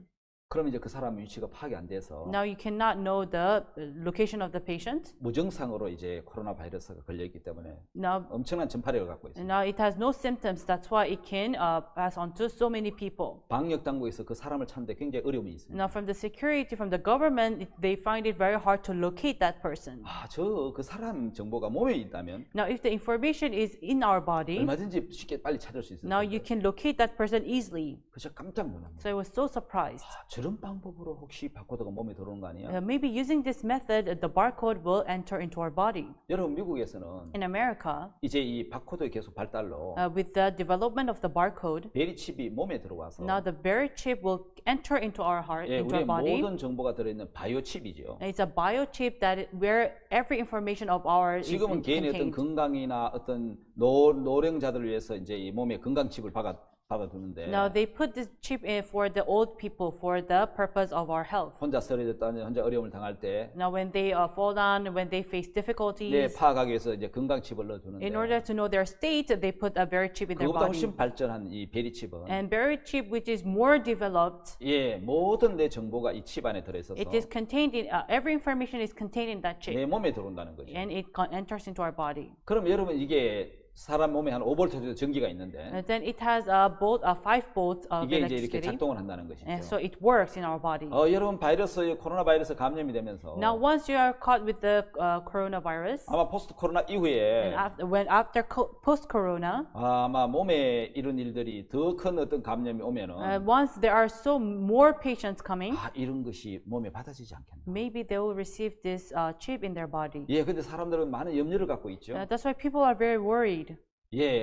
그러면 이제 그 사람 위치가 파악이 안 돼서 Now you cannot know the location of the patient. 무증상으로 이제 코로나 바이러스가 걸려 있기 때문에 Now, 엄청난 전파력을 갖고 있습니다. now it has no symptoms. That's why it can pass on to so many people. 방역 당국에서 그 사람을 찾는데 굉장히 어려움이 있습니다. Now, from the security, from the government, they find it very hard to locate that person. 저 그 사람 정보가 몸에 있다면 Now, if the information is in our body, 얼마든지 쉽게 빨리 찾을 수 있어요. now you can locate that person easily. 그래서 깜짝 놀랍니다. So I was so surprised. 저런 방법으로 혹시 바코드가 몸에 들어오는 거 아니야? Maybe using this method, the barcode will enter into our body. 여러분 미국에서는 In America, 이제 이 바코드의 계속 발달로 with the development of the barcode, 베리칩이 몸에 들어와서 now the very chip will enter into our heart, 예, into our 우리의 body. 모든 정보가 들어있는 바이오칩이죠. And it's a biochip where every information of ours is 지금은 개인의 어떤 contained. 건강이나 어떤 노령자들을 위해서 이제 이 몸에 건강칩을 박아두는데 Now they put this chip in for the old people for the purpose of our health. 혼자 쓰러졌다 혼자 어려움을 당할 때 Now when they fall down, when they face difficulties, 파악하기 위해서 이제 건강칩을 넣어주는데 in order to know their state, they put a berry chip in their 그보다 body. 훨씬 발전한 이 베리칩은 And berry chip, which is more developed, 모든 내 정보가 이 칩 안에 들어있어서 it is contained in every information is contained in that chip, 내 몸에 들어온다는 거죠. and it enters into our body. 그럼 여러분 이게 사람 몸에 한 5V 정도 전기가 있는데 And then it has a 5 volt of 이게 이제 이렇게 electricity, 작동을 한다는 것이죠. and so it works in our body. 여러분 코로나 바이러스 감염이 되면서 Now, once you are caught with the coronavirus, 아마 포스트 코로나 이후에 and after post-corona, 아마 몸에 이런 일들이 더 큰 어떤 감염이 오면은 once there are so more patients coming, 이런 것이 몸에 받아지지 않겠나. maybe they will receive this chip in their body. 근데 사람들은 많은 염려를 갖고 있죠. That's why people are very worried.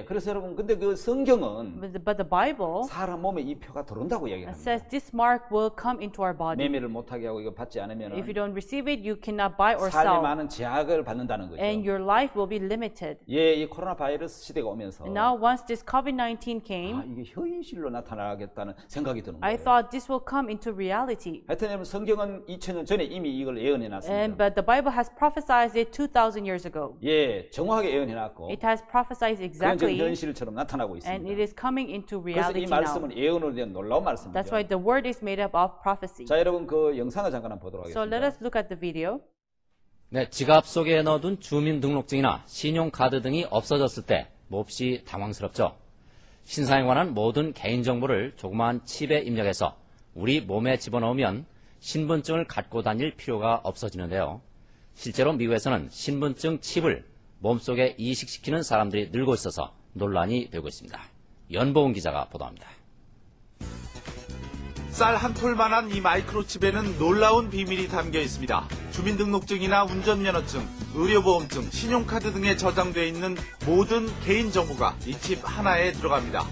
그래서 여러분 근데 그 성경은 But the Bible 사람 몸에 이 표가 들어온다고 이야기합니다. says this mark will come into our body. 매매를 못하게 하고 이거 받지 않으면 If you don't receive it, you cannot buy or 삶에 sell, 많은 제약을 받는다는 거죠. and your life will be limited. 이 코로나 바이러스 시대가 오면서 And now, once this COVID-19 came, 이게 현실로 나타나겠다는 생각이 드는 I 거예요. thought this will come into reality. 하여튼 여러분 성경은 2000년 전에 이미 이걸 예언해 놨습니다. But the Bible has prophesied it 2,000 years ago. 정확하게 예언해 놨고 It has prophesied 그건 exactly, 현실처럼 나타나고 and it 있습니다. is coming into 그래서 이 reality now. 말씀은 예언으로 된 놀라운 말씀이죠. That's why the word is made up of prophecy. 자, 여러분 그 영상을 잠깐 한번 보도록 So let 하겠습니다. us look at the video. 네, 지갑 속에 넣어둔 주민등록증이나 신용카드 등이 없어졌을 때 몹시 당황스럽죠. 신상에 관한 모든 개인정보를 조그마한 칩에 입력해서 우리 몸에 집어넣으면 신분증을 갖고 다닐 필요가 없어지는데요. 실제로 미국에서는 신분증 칩을 몸속에 이식시키는 사람들이 늘고 있어서 논란이 되고 있습니다. 연보은 기자가 보도합니다. 쌀 한 톨만한 이 마이크로칩에는 놀라운 비밀이 담겨 있습니다. 주민등록증이나 운전면허증, 의료보험증, 신용카드 등에 저장되어 있는 모든 개인정보가 이 칩 하나에 들어갑니다.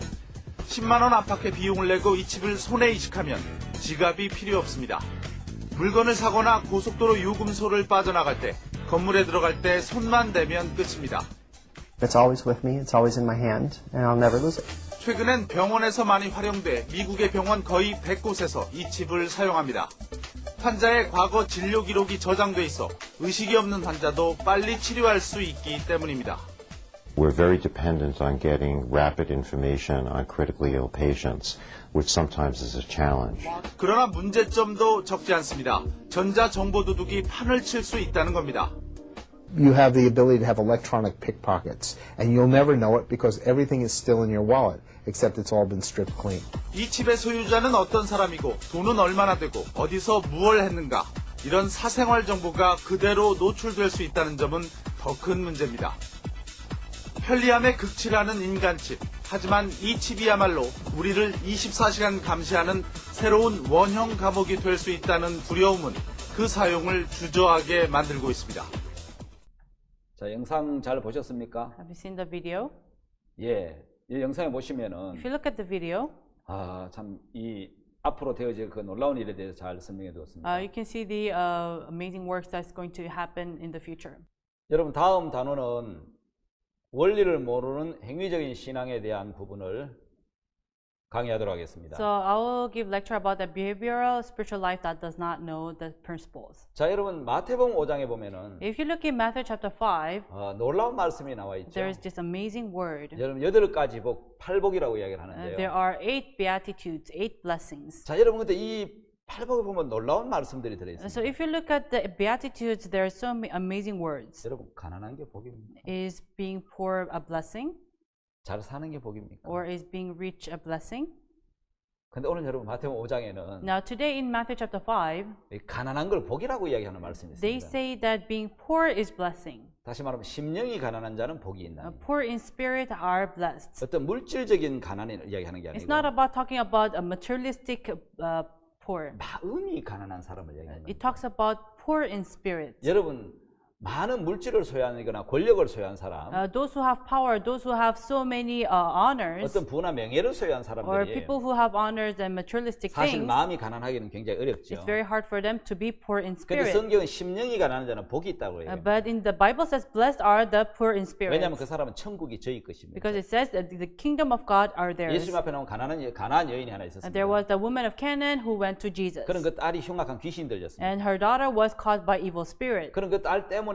10만 원 안팎의 비용을 내고 이 칩을 손에 이식하면 지갑이 필요 없습니다. 물건을 사거나 고속도로 요금소를 빠져나갈 때, 건물에 들어갈 때 손만 대면 끝입니다. It's always with me, it's always in my hand, and I'll never lose it. 최근엔 병원에서 많이 활용돼 미국의 병원 거의 100곳에서 이 칩을 사용합니다. 환자의 과거 진료 기록이 저장돼 있어 의식이 없는 환자도 빨리 치료할 수 있기 때문입니다. We're very dependent on getting rapid information on critically ill patients, which sometimes is a challenge. 그러나 문제점도 적지 않습니다. 전자정보도둑이 판을 칠 수 있다는 겁니다. You have the ability to have electronic pickpockets, and you'll never know it because everything is still in your wallet, except it's all been stripped clean. 이 칩의 소유자는 어떤 사람이고 돈은 얼마나 되고 어디서 무엇을 했는가 이런 사생활 정보가 그대로 노출될 수 있다는 점은 더 큰 문제입니다. 편리함에 극치라는 인간칩. 하지만 이 칩이야말로 우리를 24시간 감시하는 새로운 원형 감옥이 될 수 있다는 두려움은 그 사용을 주저하게 만들고 있습니다. 자, 영상 잘 보셨습니까? Have you seen the video? 이 영상에 보시면은 If you look at the video, 참 이 앞으로 되어질 그 놀라운 일에 대해서 잘 설명해 두었습니다. you can see the amazing works that's going to happen in the future. 여러분 다음 단어는 원리를 모르는 행위적인 신앙에 대한 부분을 강의하도록 하겠습니다. So I will give lecture about the behavioral spiritual life that does not know the principles. 자, 여러분 마태복음 5장에 보면은 If you look in Matthew chapter 5, 놀라운 말씀이 나와 있죠. there is this amazing word. 여러분 8가지 복, 8복이라고 이야기를 There 하는데요. are 8 beatitudes, 8 blessings. 자, 여러분 근데 이 팔복에 보면 놀라운 말씀들이 들어 있습니다. So if you look at the Beatitudes, there are so many amazing words. 여러분 가난한 게 복입니까? Is being poor a blessing? 잘 사는 게 복입니까? Or is being rich a blessing? 근데 오늘 여러분 마태복음 5장에는 Now today in Matthew chapter 5, 가난한 걸 복이라고 이야기하는 말씀이 they 있습니다. say that being poor is blessing. 다시 말하면 심령이 가난한 자는 복이 있다. Poor in spirit are blessed. 어떤 물질적인 가난을 이야기하는 게 It's 아니고 not about talking about a materialistic poor. 마음이 가난한 사람을 이야기하는 It 거예요. talks about poor in spirit. 여러분 많은 물질을 소유하거나 권력을 소유한 사람, Those who have power, those who have so many honors, 어떤 부나 명예를 소유한 or 사람들이 people who have honors and materialistic 사실 things, 마음이 가난하기는 굉장히 어렵죠. it's very hard for them to be poor in 근데 spirit. 성경은 심령이 가난한 자는 복이 있다고 해요. But in the Bible says, blessed are the poor in spirit. 왜냐하면 그 사람은 천국이 저희 것입니다. Because it says that the kingdom of God are theirs. 예수님 앞에 나온 가난한 여인이 하나 And 있었습니다. there was the woman of Canaan who went to Jesus. 그런 그 딸이 흉악한 귀신 들렸습니다. And her daughter was caught by evil spirit. 그런 그 딸 때문에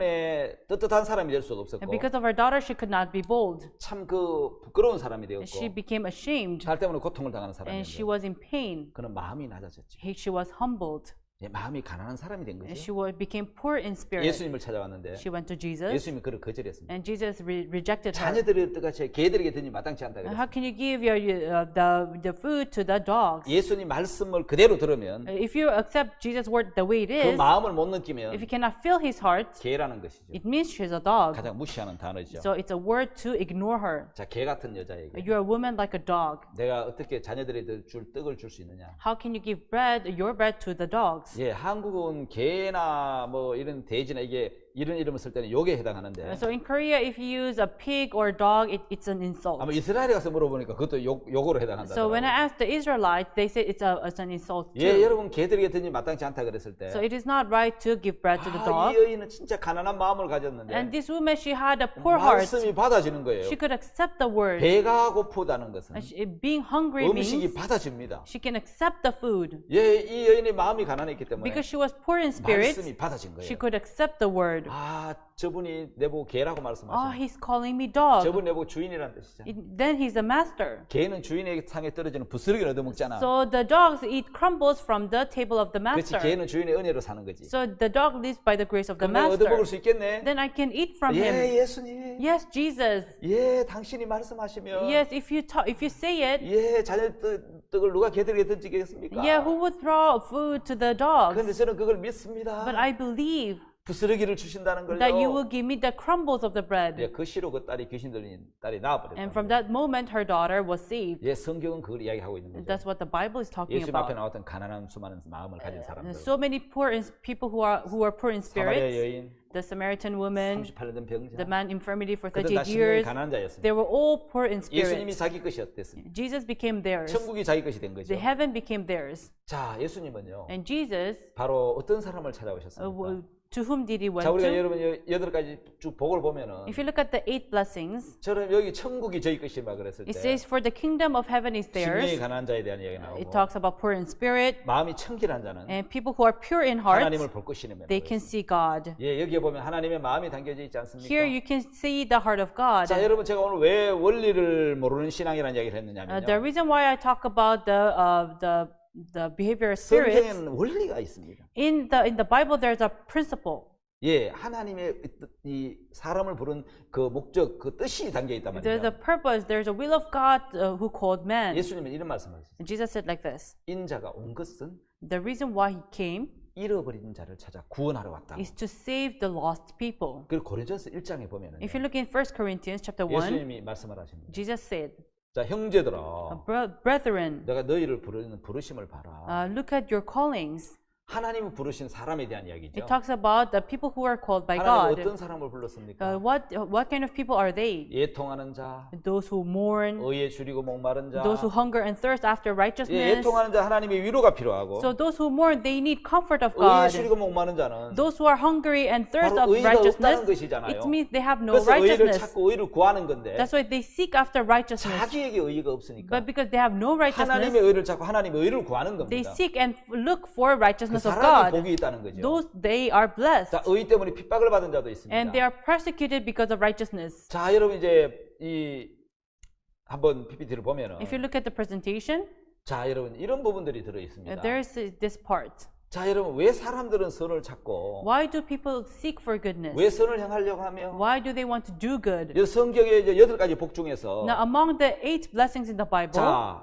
떳떳한 사람이 될 수가 없었고 And because of her daughter, she could not be bold. 참 그 부끄러운 사람이 And she 되었고 became ashamed. 딸 때문에 고통을 당하는 And she 사람이었는데 was in pain. 그는 마음이 낮아졌죠. She was humbled. 마음이 가난한 사람이 된 And 거죠. she became poor in spirit. 예수님을 찾아왔는데 She went to Jesus. 예수님이 그를 거절했습니다. And Jesus rejected her. 자녀들의 뜻같이 개들에게 드니 마땅치 않다 그랬어요. How can you give the food to the dogs? 예수님 말씀을 그대로 들으면 If you accept Jesus' word the way it 그 is, 마음을 못 느끼면 if you cannot feel his heart, 개라는 것이죠. it means she's a dog. 가장 무시하는 단어죠. So it's a word to ignore her. 자, 개 같은 여자에게 You're a woman like a dog. 내가 어떻게 자녀들에게 줄 떡을 줄 수 있느냐? How can you give your bread to the dogs? 예, 한국은 개나 뭐 이런 돼지나 이게 이런 이름을 쓸 때는 욕에 해당하는데 So in Korea, if you use a pig or a dog, it's an insult. 아마 이스라엘에 가서 물어보니까 그것도 욕으로 해당한다. So when I asked the Israelites, they said it's an insult 예, too. 여러분 개들에게 드니 마땅치 않다 그랬을 때 So it is not right to give bread to the 이 dog. 여인은 진짜 가난한 마음을 가졌는데 And this woman, she had a poor heart. 말씀이 받아지는 거예요. She could accept the word. 배가 고프다는 것은 Being hungry 음식이 means 받아집니다. she can accept the food. 예, 이 여인의 마음이 가난했기 때문에 Because she was poor in spirit, 말씀이 받아진 거예요. she could accept the word. 아, 저분이 내보고 개라고 Oh, 말씀하시네. he's calling me dog. 저분 내보고 주인이란 뜻이잖아. Then he's a master. 개는 주인의 상에 떨어지는 부스러기를 얻어먹잖아. So the dogs eat crumbles from the table of the 그렇지, master. 개는 주인의 은혜로 사는 거지. So the dog lives by the grace of the 그럼 내가 master. 얻어먹을 수 있겠네? Then I can eat from him. 예, 예수님. Yes, Jesus. 예, 당신이 말씀하시면 Yes, if you say it, 예, 자녀 떡을 누가 개들에게 던지겠습니까? yeah, who would throw food to the dogs? 그런데 저는 그걸 믿습니다. But I believe 부스러기를 주신다는 걸요. that you will give me the crumbles of the bread. 예, 그 시로 그 딸이 귀신 들린 딸이 나와버렸다. And from that moment, her daughter was saved. 예, 성경은 그걸 이야기하고 있는 거죠. That's what the Bible is talking 예수님 앞에 about. 나왔던 가난한 수많은 마음을 가진 사람들. So many people who are poor in 사마리아 spirit, 여인, the Samaritan woman, 38년 된 병자. the man infirmity for 그들 다 38 심령이 years, 가난한 자였습니다. they were all poor in 예수님이 spirit. 자기 것이 됐습니다. Jesus became theirs. 천국이 자기 것이 된 거죠. The heaven became theirs. 자, 예수님은요. And Jesus, 바로 어떤 사람을 찾아오셨습니까? to whom did he went 자, 우리가 to? 여러분 8가지 쭉 복을 보면은 If you look at the 8 blessings, 저는 여기 천국이 저희 것이 막 그랬을 it 때 says, for the kingdom of heaven is 심령이 theirs. 가난한 자에 대한 이야기 It 나오고 talks about poor in spirit. 마음이 청결한 자는 And people who are pure in heart, 하나님을 볼 것이라며. they can see God. 예, 여기에 보면 하나님의 마음이 담겨져 있지 않습니까? Here you can see the heart of God. 자, 여러분 제가 오늘 왜 원리를 모르는 신앙이라는 이야기를 했느냐면요. The reason why I talk about the behavioral spirit, 성경에는 원리가 있습니다. in the Bible there's a principle. 예, 하나님의 이 사람을 부른 그 목적, 그 뜻이 담겨 있단 There's a 말이에요. purpose, there's a will of God who called man. 예수님은 이런 말씀하셨어요. And Jesus said like this, 인자가 온 것은 the reason why he came 잃어버린 자를 찾아 구원하러 왔다. is to save the lost people. 그리고 고린도전서 1장에 보면은 If you look in 1 Corinthians chapter 1, 예수님이 말씀을 하십니다. Jesus said, 자, 형제들아, brethren, 내가 너희를 부르는 부르심을 봐라. look at your callings. 하나님은 부르신 사람에 대한 이야기죠. It talks about the people who are called by 하나님 God. 어떤 사람을 불렀습니까? What kind of people are they? 예통하는 자, Those who mourn, 의에 줄이고 목마른 자. those who hunger and thirst after 예, righteousness. 예통하는 자 하나님의 위로가 필요하고 So those who mourn, they need comfort of 의에 God. 줄이고 목마른 자는 Those who are hungry and thirst 바로 of 의가 없다는 righteousness, 것이잖아요. it means they have no 그래서 의를 righteousness. 찾고 의를 구하는 건데 That's why they seek after righteousness. 자기에게 의가 없으니까 But because they have no 하나님의 righteousness, 의를 찾고 하나님의 의를 구하는 they 겁니다. seek and look for 그 righteousness of 사람이 God. 복이 있다는 거죠. Those, they are blessed. 자, 의 때문에 핍박을 받은 자도 있습니다. And they are persecuted because of righteousness. 자, 여러분 이제 이 한번 PPT를 보면은 If you look at the presentation, 자, 여러분 이런 부분들이 들어 있습니다. There's this part. 자, 여러분 왜 사람들은 선을 찾고 Why do people seek for goodness? 왜 선을 행하려고 하며 Why do they want to do good? 이 성경의 이제 8가지 복 중에서 Now, among the 8 blessings in the Bible, 자,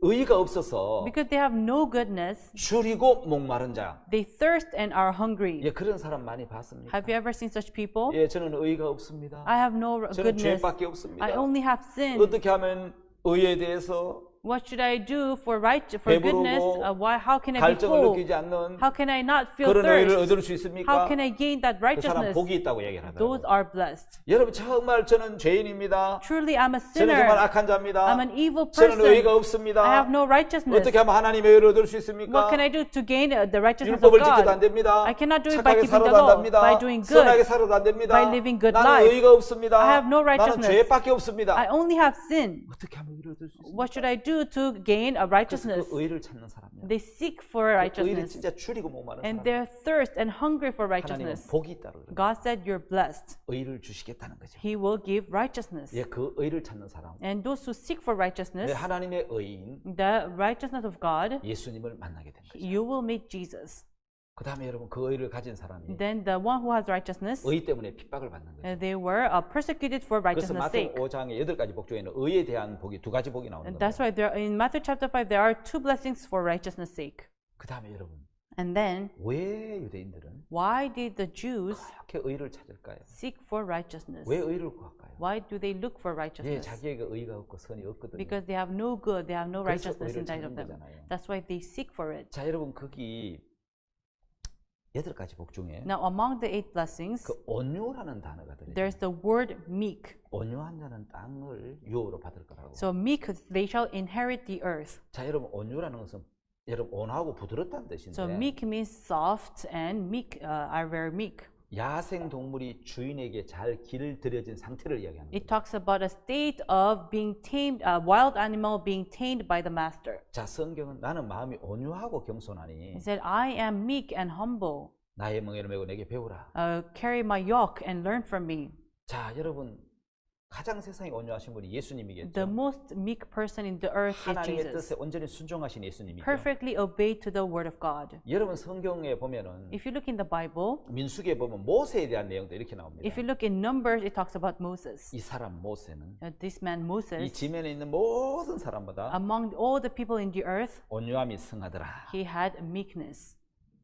의의가 없어서 because they have no goodness, 줄이고 목마른 자. they thirst and are hungry. 예, 그런 사람 많이 봤습니까? Have you ever seen such people? 예, 저는 의의가 없습니다. I have no 저는 goodness. 죄밖에 없습니다. I only have sin. 어떻게 하면 의에 대해서 What should I do for 배부르고 goodness? How can I be 갈증을 full? 느끼지 않는 How can I not feel 그런 의를 thirst? 얻을 수 How 있습니까? can I gain that 그 사람 righteousness? 복이 있다고 얘기를 Those 하더라고요. are blessed. 여러분 정말 저는 죄인입니다. Truly, I'm a 저는 정말 sinner. 악한 자입니다. I'm an evil 저는 의의가 person. 없습니다. I have no righteousness. 어떻게 하면 하나님의 의를 얻을 수 있습니까? What can I do to gain the righteousness of 율법을 지켜도 안 God? 됩니다. I cannot do it by 착하게 keeping the 살아도 안 law, 됩니다. by doing 선하게 good, 살아도 안 됩니다. by living good 나는 life. 의의가 없습니다. I have no 나는 righteousness. 죄밖에 없습니다. I only have sin. 어떻게 하면 의를 얻을 수 있습니까? What should I do to gain a 그래서 righteousness? 그 의를 찾는 사람이요. They seek for 의를 righteousness, 진짜 줄이고 목마른 and 사람. they're thirst and hungry for 하나님은 righteousness. 복이 있다고 그래요. God said, "You're blessed. 의를 주시겠다는 거죠. He will give righteousness." 예, 그 의를 찾는 사람. And those who seek for righteousness, 네, 하나님의 의인 the righteousness of God, 예수님을 만나게 됩니다. you will meet Jesus. 그 다음에 여러분 그 의를 가진 사람이 Then the one who has righteousness, 의 때문에 핍박을 받는 거죠. they were persecuted for 그래서 righteousness' 마태복음 sake. 5장의 8가지 복 중에는 의에 대한 복이 2가지 복이 나오는 And 거예요. that's why in Matthew chapter 5 there are 2 blessings for righteousness' sake. 그 다음에 여러분 And then, 왜 유대인들은 why did the Jews 그렇게 의를 찾을까요? seek for righteousness? 왜 의를 구할까요? Why do they look for 예, righteousness? 자기에게 의가 없고 선이 없거든요. Because they have no good, they have no 그래서 righteousness 의를 inside 찾는 of them. 거잖아요. That's why they seek for it. 자, 여러분 거기 8가지 복 중에 Now, among the 8 blessings, 그 온유라는 단어가 들어요. there's the word meek. 온유한 자는 땅을 유업으로 받을 거라고. So meek, they shall inherit the earth. 자, 여러분 온유라는 것은 여러분 온화하고 부드럽다는 뜻인데 So meek means soft, and meek are very meek. 야생 동물이 주인에게 잘 길들여진 상태를 이야기하는 It 거예요. talks about a state of being tamed, a wild animal being tamed by the master. 자, 성경은 나는 마음이 온유하고 겸손하니 It said, "I am meek and humble. 나의 멍에를 메고 내게 배우라. Carry my yoke and learn from me." 자, 여러분 가장 세상에 온유하신 분이 The 예수님이겠죠. most meek person in the earth is 하나님의 Jesus. 뜻에 온전히 순종하신 예수님이죠. Perfectly obeyed to the word of God. 여러분 성경에 보면은 If you look in the Bible, 민수기에 보면 모세에 대한 내용도 이렇게 나옵니다. if you look in Numbers, it talks about Moses. 이 사람 모세는 This man 이 Moses, 지면에 있는 모든 사람보다 among all the people in the earth, 온유함이 승하더라. he had meekness.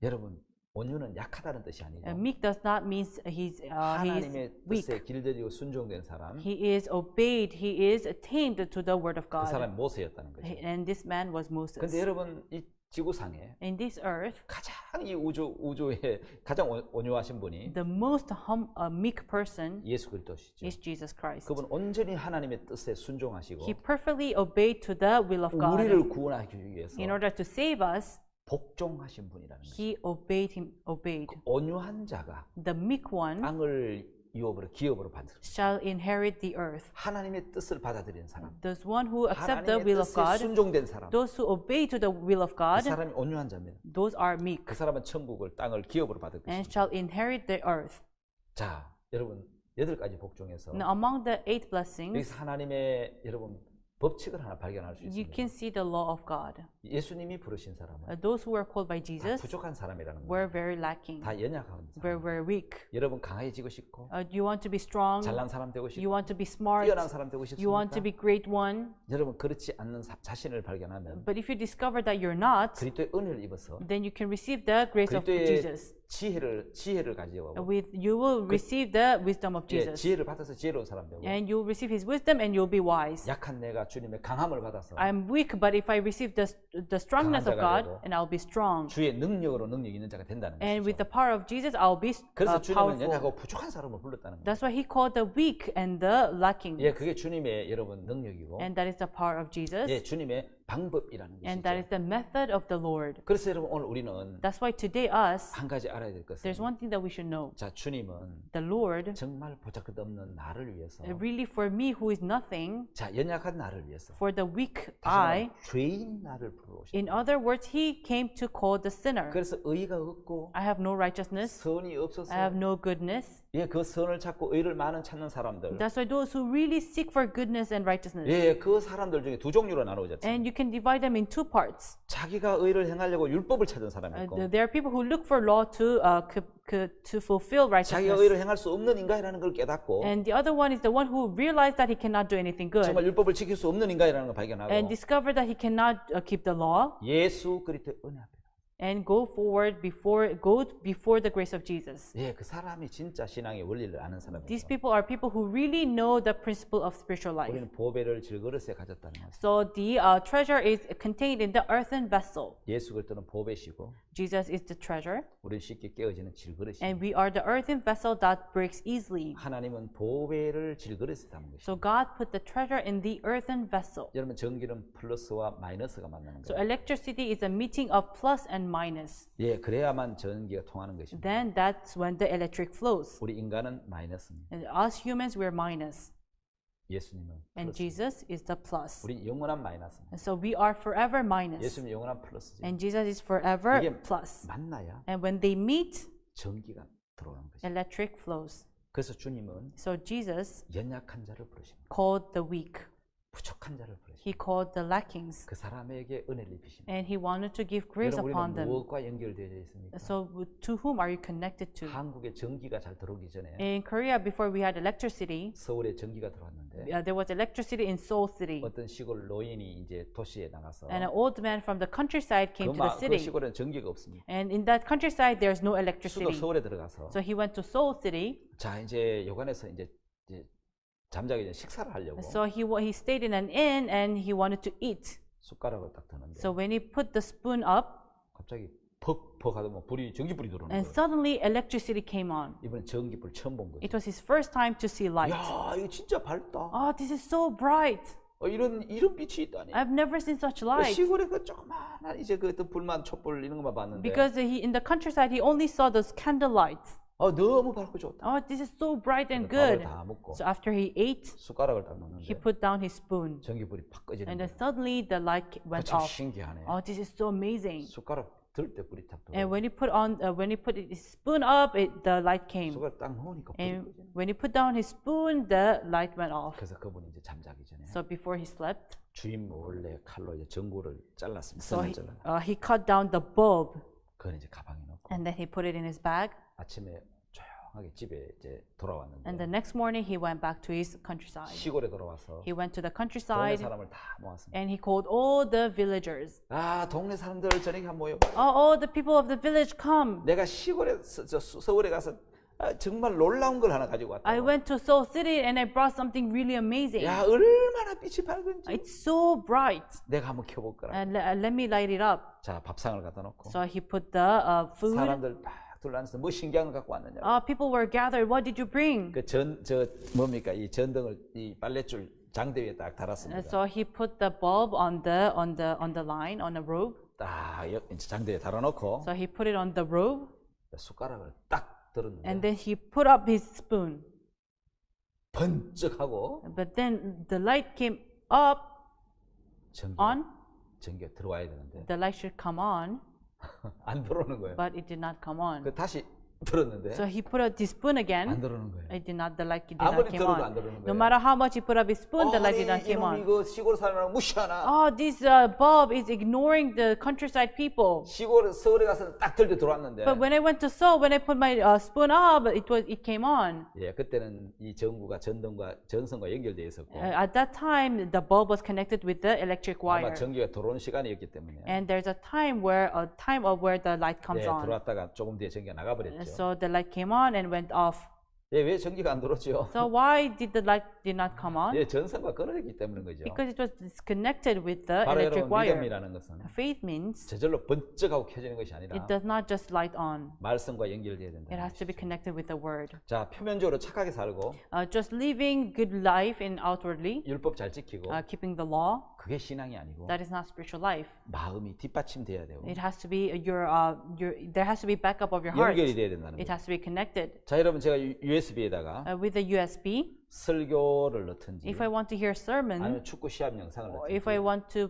여러분 온유는 약하다는 뜻이 아니죠. Meek does not mean he is 하나님의 weak. 뜻에 길들이고 순종된 사람, He is obeyed. He is tamed to the word of 그 God. 사람이 모세였다는 거죠. And this man was Moses. 근데 여러분 이 지구상에 In this earth, 가장 이 우주에 가장 온유하신 분이 the most meek person 예수 그리스도시죠. is Jesus Christ. 그분 온전히 하나님의 뜻에 순종하시고 He perfectly obeyed to the will of God. 우리를 구원하기 위해서 In order to save us, 복종하신 분이라는 거죠. he obeyed. 온유한 자가 The meek one 땅을 유업으로 기업으로 받는 shall inherit the earth. 하나님의 뜻을 받아들이는 사람, Those one who accept the 하나님의 will of 뜻에 God, 순종된 사람, those who obey to the will of 그 God, 사람이 온유한 자입니다. those are meek 그 사람은 천국을 땅을 기업으로 받을 and 것입니다. shall inherit the earth. 자, 여러분 8가지 복 중에서 Now, among the 8 blessings, 여기서 하나님의 여러분 법칙을 하나 발견할 수 you 있습니다. can see the law of God. 예수님이 부르신 사람은 Those who were called by 다 Jesus 부족한 사람이라는 were 거예요. very lacking, 다 연약한 very, 사람. very weak. 여러분 강해지고 싶고 You want to be strong, 잘난 사람 되고 싶고 you want to be smart, 뛰어난 사람 되고 you want to 싶습니까? be great one. 여러분 그렇지 않는 자신을 발견하면 But if you discover that you're not, 그리스도의 은혜를 입어서 then you can receive the grace of 그리스도의 Jesus. 지혜를 가지고 You will receive the wisdom of 예, Jesus. 지혜를 받아서 지혜로운 사람 되고 And you'll receive his wisdom and you'll be wise. 약한 내가 주님의 강함을 받아서 I'm weak, but if I receive the strongness of 강한 자가 God, 되고 and I'll be strong. 주의 능력으로 능력 있는 자가 된다는 And with 것이죠. the power of Jesus, I'll be 그래서 주님은 powerful. 연약하고 부족한 사람을 불렀다는 거예요. That's why he called the weak and the lacking. 예, 그게 주님의 여러분 능력이고 And that is the power of Jesus. 예, 주님의 방법이라는 And that is 것이죠. the method of the Lord. 그래서 여러분 오늘 우리는 That's why today us, 한 가지 알아야 될 것은 there's one thing that we should know. 자 주님은 The Lord, 정말 보잘것없는 나를 위해서 really for me who is nothing, 자 연약한 나를 위해서 for the weak 다시 I, 말하면 죄인 나를 부르시다. in other words, he came to call the sinner. 그래서 의가 없고 I have no righteousness, 선이 없어서 I have no goodness. 예, 그 선을 찾고 의를 많은 찾는 사람들. That's why those who really seek for goodness and righteousness. 예, 그 사람들 중에 두 종류로 나누어졌죠. And you can divide them in two parts. 자기가 의를 행하려고 율법을 찾은 사람이 있고 There are people who look for law to fulfill 자기가 의를 righteousness. 행할 수 없는 인간이라는 걸 깨닫고 And the other one is the one who realized that he cannot do anything good. 정말 율법을 지킬 수 없는 인간이라는 걸 발견하고 And discovered that he cannot keep the law. 예수 그리스도의 은혜 앞에 And go before the grace of Jesus. 예, 그 사람이 진짜 신앙의 원리를 아는 사람이에요. These people are people who really know the principle of spiritual life. 우리는 보배를 질그릇에 가졌다는 거죠. So the treasure is contained in the earthen vessel. 예수 그리스도는 보배시고 Jesus is the treasure, 우리는 쉽게 깨어지는 질그릇이에요. and we are the earthen vessel that breaks easily. 하나님은 보배를 질그릇에 담은 것이에요. So God put the treasure in the earthen vessel. 여러분 전기는 플러스와 마이너스가 만나는 So 거예요. electricity is a meeting of plus and minus. 예, 그래야만 전기가 통하는 것입니다. Then that's when the electric flows. 우리 인간은 마이너스입니다. And us humans, we're minus. 예수님은 And 플러스. Jesus is the plus. 우리 영원한 마이너스입니다. And so we are forever minus. 예수님 영원한 플러스죠. And Jesus is forever 이게 plus. 만나야 And when they meet, 전기가 들어오는 거죠. electric flows. 그래서 주님은 So Jesus 연약한 자를 부르십니다. called the weak. 부족한 자를 부르십니다. He called the lackings. 그 사람에게 은혜를 입히십니다. And he wanted to give grace 여러분 upon 우리는 them. 무엇과 연결되어 있습니까? So to whom are you connected to? 한국에 전기가 잘 들어오기 전에 In Korea, before we had electricity, 서울에 전기가 들어왔는데 there was electricity in Seoul City. 어떤 시골 노인이 이제 도시에 나가서 And an old man from the countryside came to the 그 city. 시골에는 전기가 없습니다. And in that countryside, there's no 수도 electricity. 서울에 들어가서 So he went to Seoul City. 자 이제 여관에서 이제 잠자기 전에 식사를 하려고 So he stayed in an inn and he wanted to eat. 숟가락을 딱 드는데 So when he put the spoon up, 갑자기 퍽퍽 하다 뭐 불이 전기불이 들어오는 and 거예요. suddenly electricity came on. 이번엔 전기불 처음 본 거죠. It was his first time to see light. 야 이거 진짜 밝다. Oh, this is so bright. 이런 빛이 있다니. I've never seen such light. 시골에 그 조그마한 이제 그 불만 촛불 이런 것만 봤는데. Because in the countryside, he only saw those candle lights. 너무 밝고 좋다. Oh, this is so bright and 밥을 good. 다 먹고 So after he ate, 숟가락을 딱 he 넣는데 put down his spoon. 전기불이 팍 꺼지는 And then 거예요. suddenly the light went 참 off. 신기하네. Oh, this is so amazing. 숟가락 들 때 불이 탁 들어. And when he put his spoon up, the light came. 숟가락 딱 넣으니까 불이 And 꺼지는 거예요. when he put down his spoon, the light went off. 그래서 그분이 이제 잠자기 전에 So before he slept, 주인 몰래 칼로 이제 전구를 잘랐습니다. so 선을 잘라. he cut down the bulb, 그건 이제 가방에 넣고 and then he put it in his bag. 아침에 조용하게 집에 이제 돌아왔는데 And the next morning, he went back to his countryside. 시골에 돌아와서 He went to the 동네 countryside, 사람을 다 모았습니다. and he called all the villagers. 동네 사람들 저녁에 한번 모여. All the people of the village come. 내가 시골에 서울에 가서 정말 놀라운 걸 하나 가지고 왔다. I went to Seoul City and I brought something really amazing. 야 얼마나 빛이 밝은지. It's so bright. 내가 한번 켜볼 거라. And let me light it up. 자 밥상을 갖다 놓고 So he put the food. 사람들 막 둘러앉아서 뭐 신기한 걸 갖고 왔느냐. People were gathered. What did you bring? 저 뭡니까 이 전등을 이 빨랫줄 장대 위에 딱 달았습니다. So he put the bulb on the line on a rope. 딱 이제 장대에 달아놓고 So he put it on the rope, 숟가락을 딱 들었는데 and then he put up his spoon. 번쩍하고 But then the light came up on. 전기가 들어와야 되는데 The light should come on, 안 들어오는 거예요. but it did not come on. 그 다시 들었는데 So he put up his spoon 안 again. 들어오는 거예요. The light did not 아무리 came 들어도 안 on. 들어오는 No 거예요. matter how much he put up his spoon, the light did not came 이놈 on. 이거 시골 사람을 무시하나? Oh, this bulb is ignoring the countryside people. 시골 서울에 가서 딱 들고 들어왔는데. But when I went to Seoul, when I put my spoon up, it came on. 예, 그때는 이 전구가 전선과 연결되어 있었고 At that time, the bulb was connected with the electric 아마 wire. 전기가 들어오는 시간이었기 때문에 And there's a time where the light comes 예, on. 들어왔다가 조금 뒤에 전기가 나가버렸죠. So the light came on and went off. 예, 왜 전기가 안 들어오죠? So why did the light did not come on? 예, 전선과 끊어졌기 때문인 거죠. Because it was disconnected with the 바로 electric 여러분 wire. 믿음이라는 것은 Faith means 저절로 번쩍하고 켜지는 것이 아니라 it does not just light on. 말씀과 연결돼야 된다. It has to be connected with the word. 자, 표면적으로 착하게 살고 Just living good life in outwardly, 율법 잘 지키고 keeping the law, 그게 신앙이 아니고 that is not spiritual life. 마음이 뒷받침돼야 되고 It has to be there has to be backup of your heart. 연결이 돼야 된다는 It 거예요. has to be connected. 자, 여러분 제가 USB에다가 With the USB, 설교를 넣든지 if I want to hear sermon, 아니면 축구 시합 영상을 or if I 넣든지 want to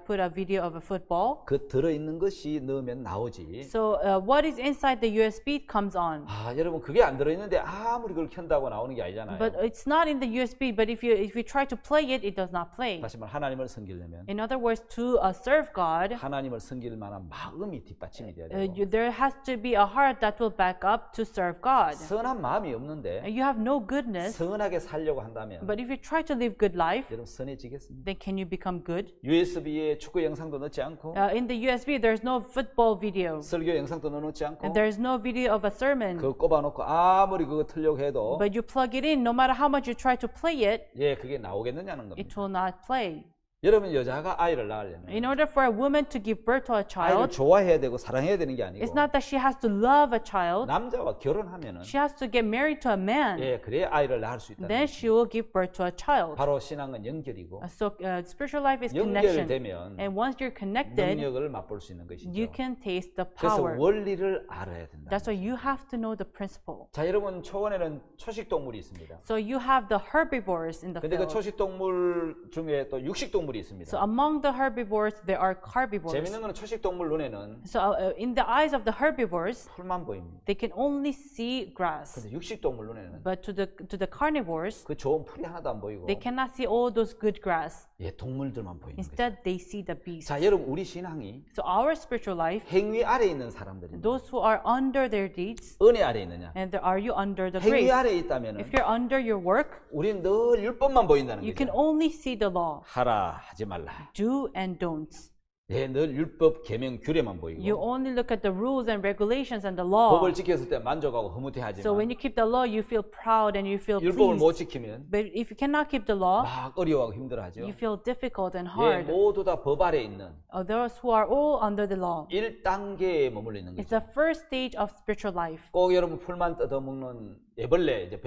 put a video of a football. 그 들어있는 것이 넣으면 나오지. So what is inside the USB comes on. 아, 여러분 그게 안 들어있는데 아무리 그걸 켠다고 나오는 게 아니잖아요. But it's not in the USB. But if you try to play it, it does not play. 다시 말 하나님을 섬기려면 In other words, to serve God, 하나님을 섬길 만한 마음이 뒷받침이 돼야 되고 there has to be a heart that will back up to serve God. 선한 마음이 없는데 You have no goodness, 선하게 살려고 한다면 but if you try to live good life, 여러분 선해지겠습니까? then can you become good? USB에 축구 영상도 넣지 않고 In the USB, there's no football video. 설교 영상도 넣어놓지 않고 And there's no video of a sermon. 그거 꼽아놓고 아무리 그거 틀려고 해도 But you plug it in, no matter how much you try to play it, 예, 그게 나오겠느냐는 겁니다. it will not play. 여러분 여자가 아이를 낳으려면 In order for a woman to give birth to a 아이를 child, 좋아해야 되고 사랑해야 되는 게 아니고 it's not that she has to love a child. 남자와 결혼하면은 She has to get married to a man. 예, 그래야 아이를 낳을 수 있다는 Then 거죠. she will give birth to a child. 바로 신앙은 연결이고 So spiritual life is connection. 연결되면 And once you're connected, 능력을 맛볼 수 있는 것이죠. you can taste the 그래서 power. 원리를 알아야 된다. That's why you have to know the principle. 자, 여러분 초원에는 초식 동물이 있습니다. So you have the herbivores in the 근데 그 field. 초식 동물 중에 또 육식 동물이 있습니다. So among the herbivores, there are carnivores. 재밌는 거는 초식 동물 눈에는 So in the eyes of the herbivores, 풀만 보입니다. they can only see grass. 근데 육식 동물 눈에는 But to the carnivores, 그 좋은 풀이 하나도 안 보이고 they cannot see all those good grass. 예, 동물들만 보이는 거죠. Instead, they see the beasts. 자, 여러분 우리 신앙이 So our spiritual life, 행위 아래에 있는 사람들입니다. those who are under their deeds, 은혜 아래에 있느냐? and are you under the 행위 grace? 아래에 있다면 If you're under your work, 우리는 늘 율법만 보인다는 you 거죠. can only see the law. 하라 하지 말라. Do and don'ts. 예, 늘 율법 계명 규례만 You 보이고 only look at the rules and regulations and the law. 법을 지켰을 때 만족하고 So 흐뭇해하지만 when you keep the law, you feel proud and you feel 율법을 못 pleased. 지키면 But if you cannot keep the law, 막 어려워하고 힘들어하죠. you feel difficult and 예, hard. 모두 다 법 아래에 있는 Those who are all under the law. 1단계에 머물러 있는 It's 거죠. the first stage of spiritual life. 꼭 여러분 풀만 뜯어먹는 애벌레, 이제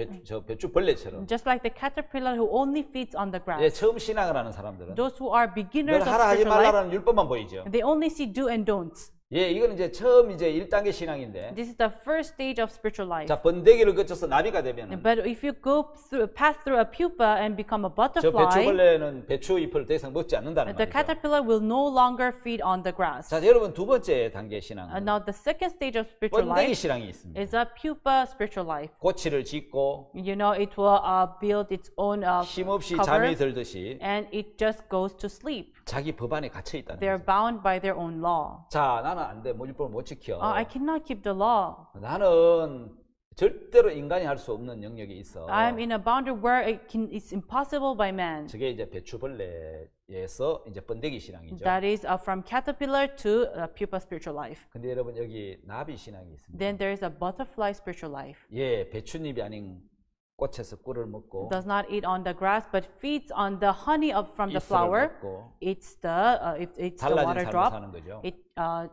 배추벌레처럼 Just like the caterpillar who only feeds on the 예, grass. 처음 신앙을 하는 사람들은 Those who are beginners 늘 of 하라 하지 spiritual life, 말라라는 율법만 보이죠. they only see do and don'ts. 예, 이건 이제 처음 이제 1단계 신앙인데 This is the first stage of spiritual life. 자, 번데기를 거쳐서 나비가 되면 But if you pass through a pupa and become a 저 butterfly, 배추벌레는 배추 잎을 더 이상 먹지 않는다는 the 말이죠. caterpillar will no longer feed on the grass. 자, 여러분 두 번째 단계 신앙은 Now the second stage of spiritual 번데기 life 신앙이 있습니다. is a pupa spiritual life. 꼬치를 짚고 You know, it will build its own 힘없이 cover, 잠이 들듯이 and it just goes to sleep. 자기 법 안에 갇혀 있다는 They're 거죠. bound by their own law. 자, 나는 안 돼. 뭐 율법을 못 지켜. I cannot keep the law. 나는 절대로 인간이 할 수 없는 영역이 있어. I'm in a boundary where it's impossible by man. 저게 이제 배추벌레에서 이제 번데기 신앙이죠. That is from caterpillar to pupa spiritual life. 근데 여러분 여기 나비 신앙이 있습니다. Then there is a butterfly spiritual life. 예, 배추잎이 아닌 꽃에서 꿀을 먹고 Does not eat on the grass, but feeds on the honey from the 이슬을 flower. 먹고 It's the 달라진 water 삶을 drop. 사는 거죠. It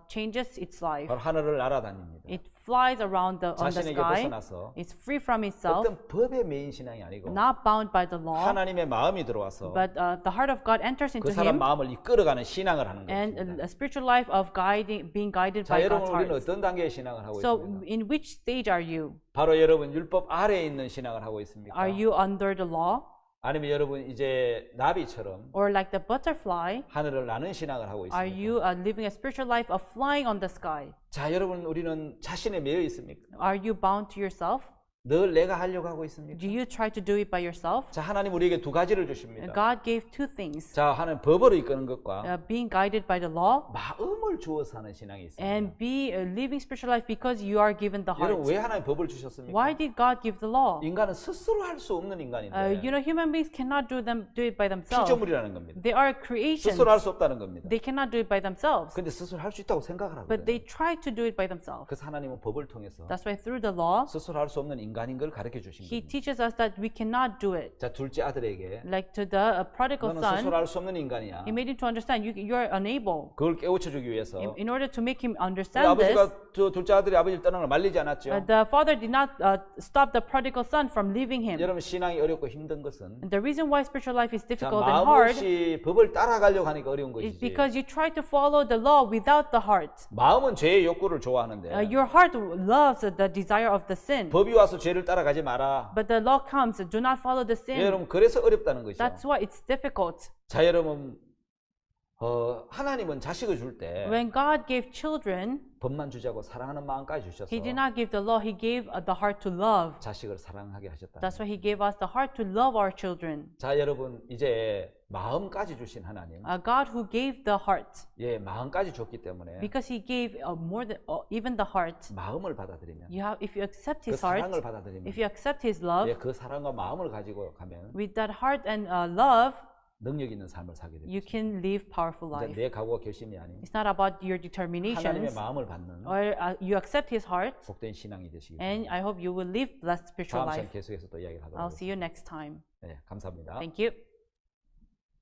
changes its life. 바로 하늘을 날아다닙니다. It flies around on the 자신에게 sky. 벗어나서 It's free from itself, 어떤 법의 메인 신앙이 아니고 not bound by the law. 하나님의 마음이 들어와서 But the heart of God enters 그 into 사람 him, 마음을 이끌어가는 신앙을 하는 and 것입니다. a spiritual life of being guided 자, by 여러분 God's 우리는 heart. 어떤 단계의 신앙을 하고 So, 있습니까? in which stage are you? 바로 여러분 율법 아래에 있는 신앙을 하고 있습니까? Are you under the law, 아니면 여러분 이제 나비처럼 or like the butterfly? 하늘을 나는 신앙을 하고 Are 있습니까? you living a spiritual life of flying on the sky? 자, 여러분 우리는 자신에 매여 있습니까? Are you bound to yourself? 늘 내가 하려고 하고 있습니까? Do you try to do it by yourself? 자, 하나님 우리에게 두 가지를 주십니다. God gave two things: 자, 하나님 법으로 이끄는 것과 being guided by the law, 마음을 주어서 하는 신앙이 있습니다. and be living spiritual life because you are given the 여러분 heart. 왜 하나님 법을 주셨습니까? Why did God give the law? 인간은 스스로 할 수 없는 인간인데 You know, human beings cannot do it by themselves. 피조물이라는 겁니다. They are creations. 스스로 할 수 없다는 겁니다. They cannot do it by themselves. 근데 스스로 할 수 있다고 생각을 But 하거든요. they try to do it by themselves. 그래서 하나님은 법을 통해서 That's why through the law, 스스로 할 수 없는 인간인 걸 가르쳐 주신 He 겁니다. teaches us that we cannot do it. 자, 둘째 아들에게 Like to the prodigal 너는 son, 스스로 할 수 없는 인간이야. he made him to understand you're unable. 그걸 깨우쳐 주기 위해서 In order to make him 우리 understand this, 아버지가 저 둘째 아들이 아버지를 떠나는 걸 말리지 않았죠. the father did not stop the prodigal son from leaving him. 여러분 신앙이 어렵고 힘든 것은 And the reason why spiritual life is 자, difficult and 마음 hard 없이 법을 따라가려고 하니까 어려운 is 것이지. because you try to follow the law without the heart. 마음은 죄의 욕구를 좋아하는데 Your heart loves the desire of the sin. 법이 와서 죄를 따라가지 마라. But the law comes, do not follow the sin. 여러분 그래서 어렵다는 것이죠. That's why it's difficult. 자, 여러분 하나님은 자식을 줄 때 When God gave children, 법만 주자고 사랑하는 마음까지 주셔서 He did not give the law, He gave the heart to love. 자식을 사랑하게 하셨다. That's why He gave us the heart to love our children. 자, 여러분 이제 마음까지 주신 하나님, A God who gave the heart, 예, 마음까지 줬기 때문에 because He gave more than even the heart. 마음을 받아들이면 If you accept 그 His heart, 사랑을 받아들이면 if you accept His love, 예, 그 사랑과 마음을 가지고 가면 with that heart and love, 능력 있는 삶을 살게 you 됩니다. can live powerful 이제 life. 내 각오와 결심이 아닌 It's not about your 하나님의 determinations, 마음을 받는 or you accept His heart, 복된 신앙이 되시기 and 바랍니다. I hope you will live blessed spiritual 다음 시간 life. 계속해서 또 이야기를 하도록 I'll see 하겠습니다. you next time. 네, 감사합니다. Thank you.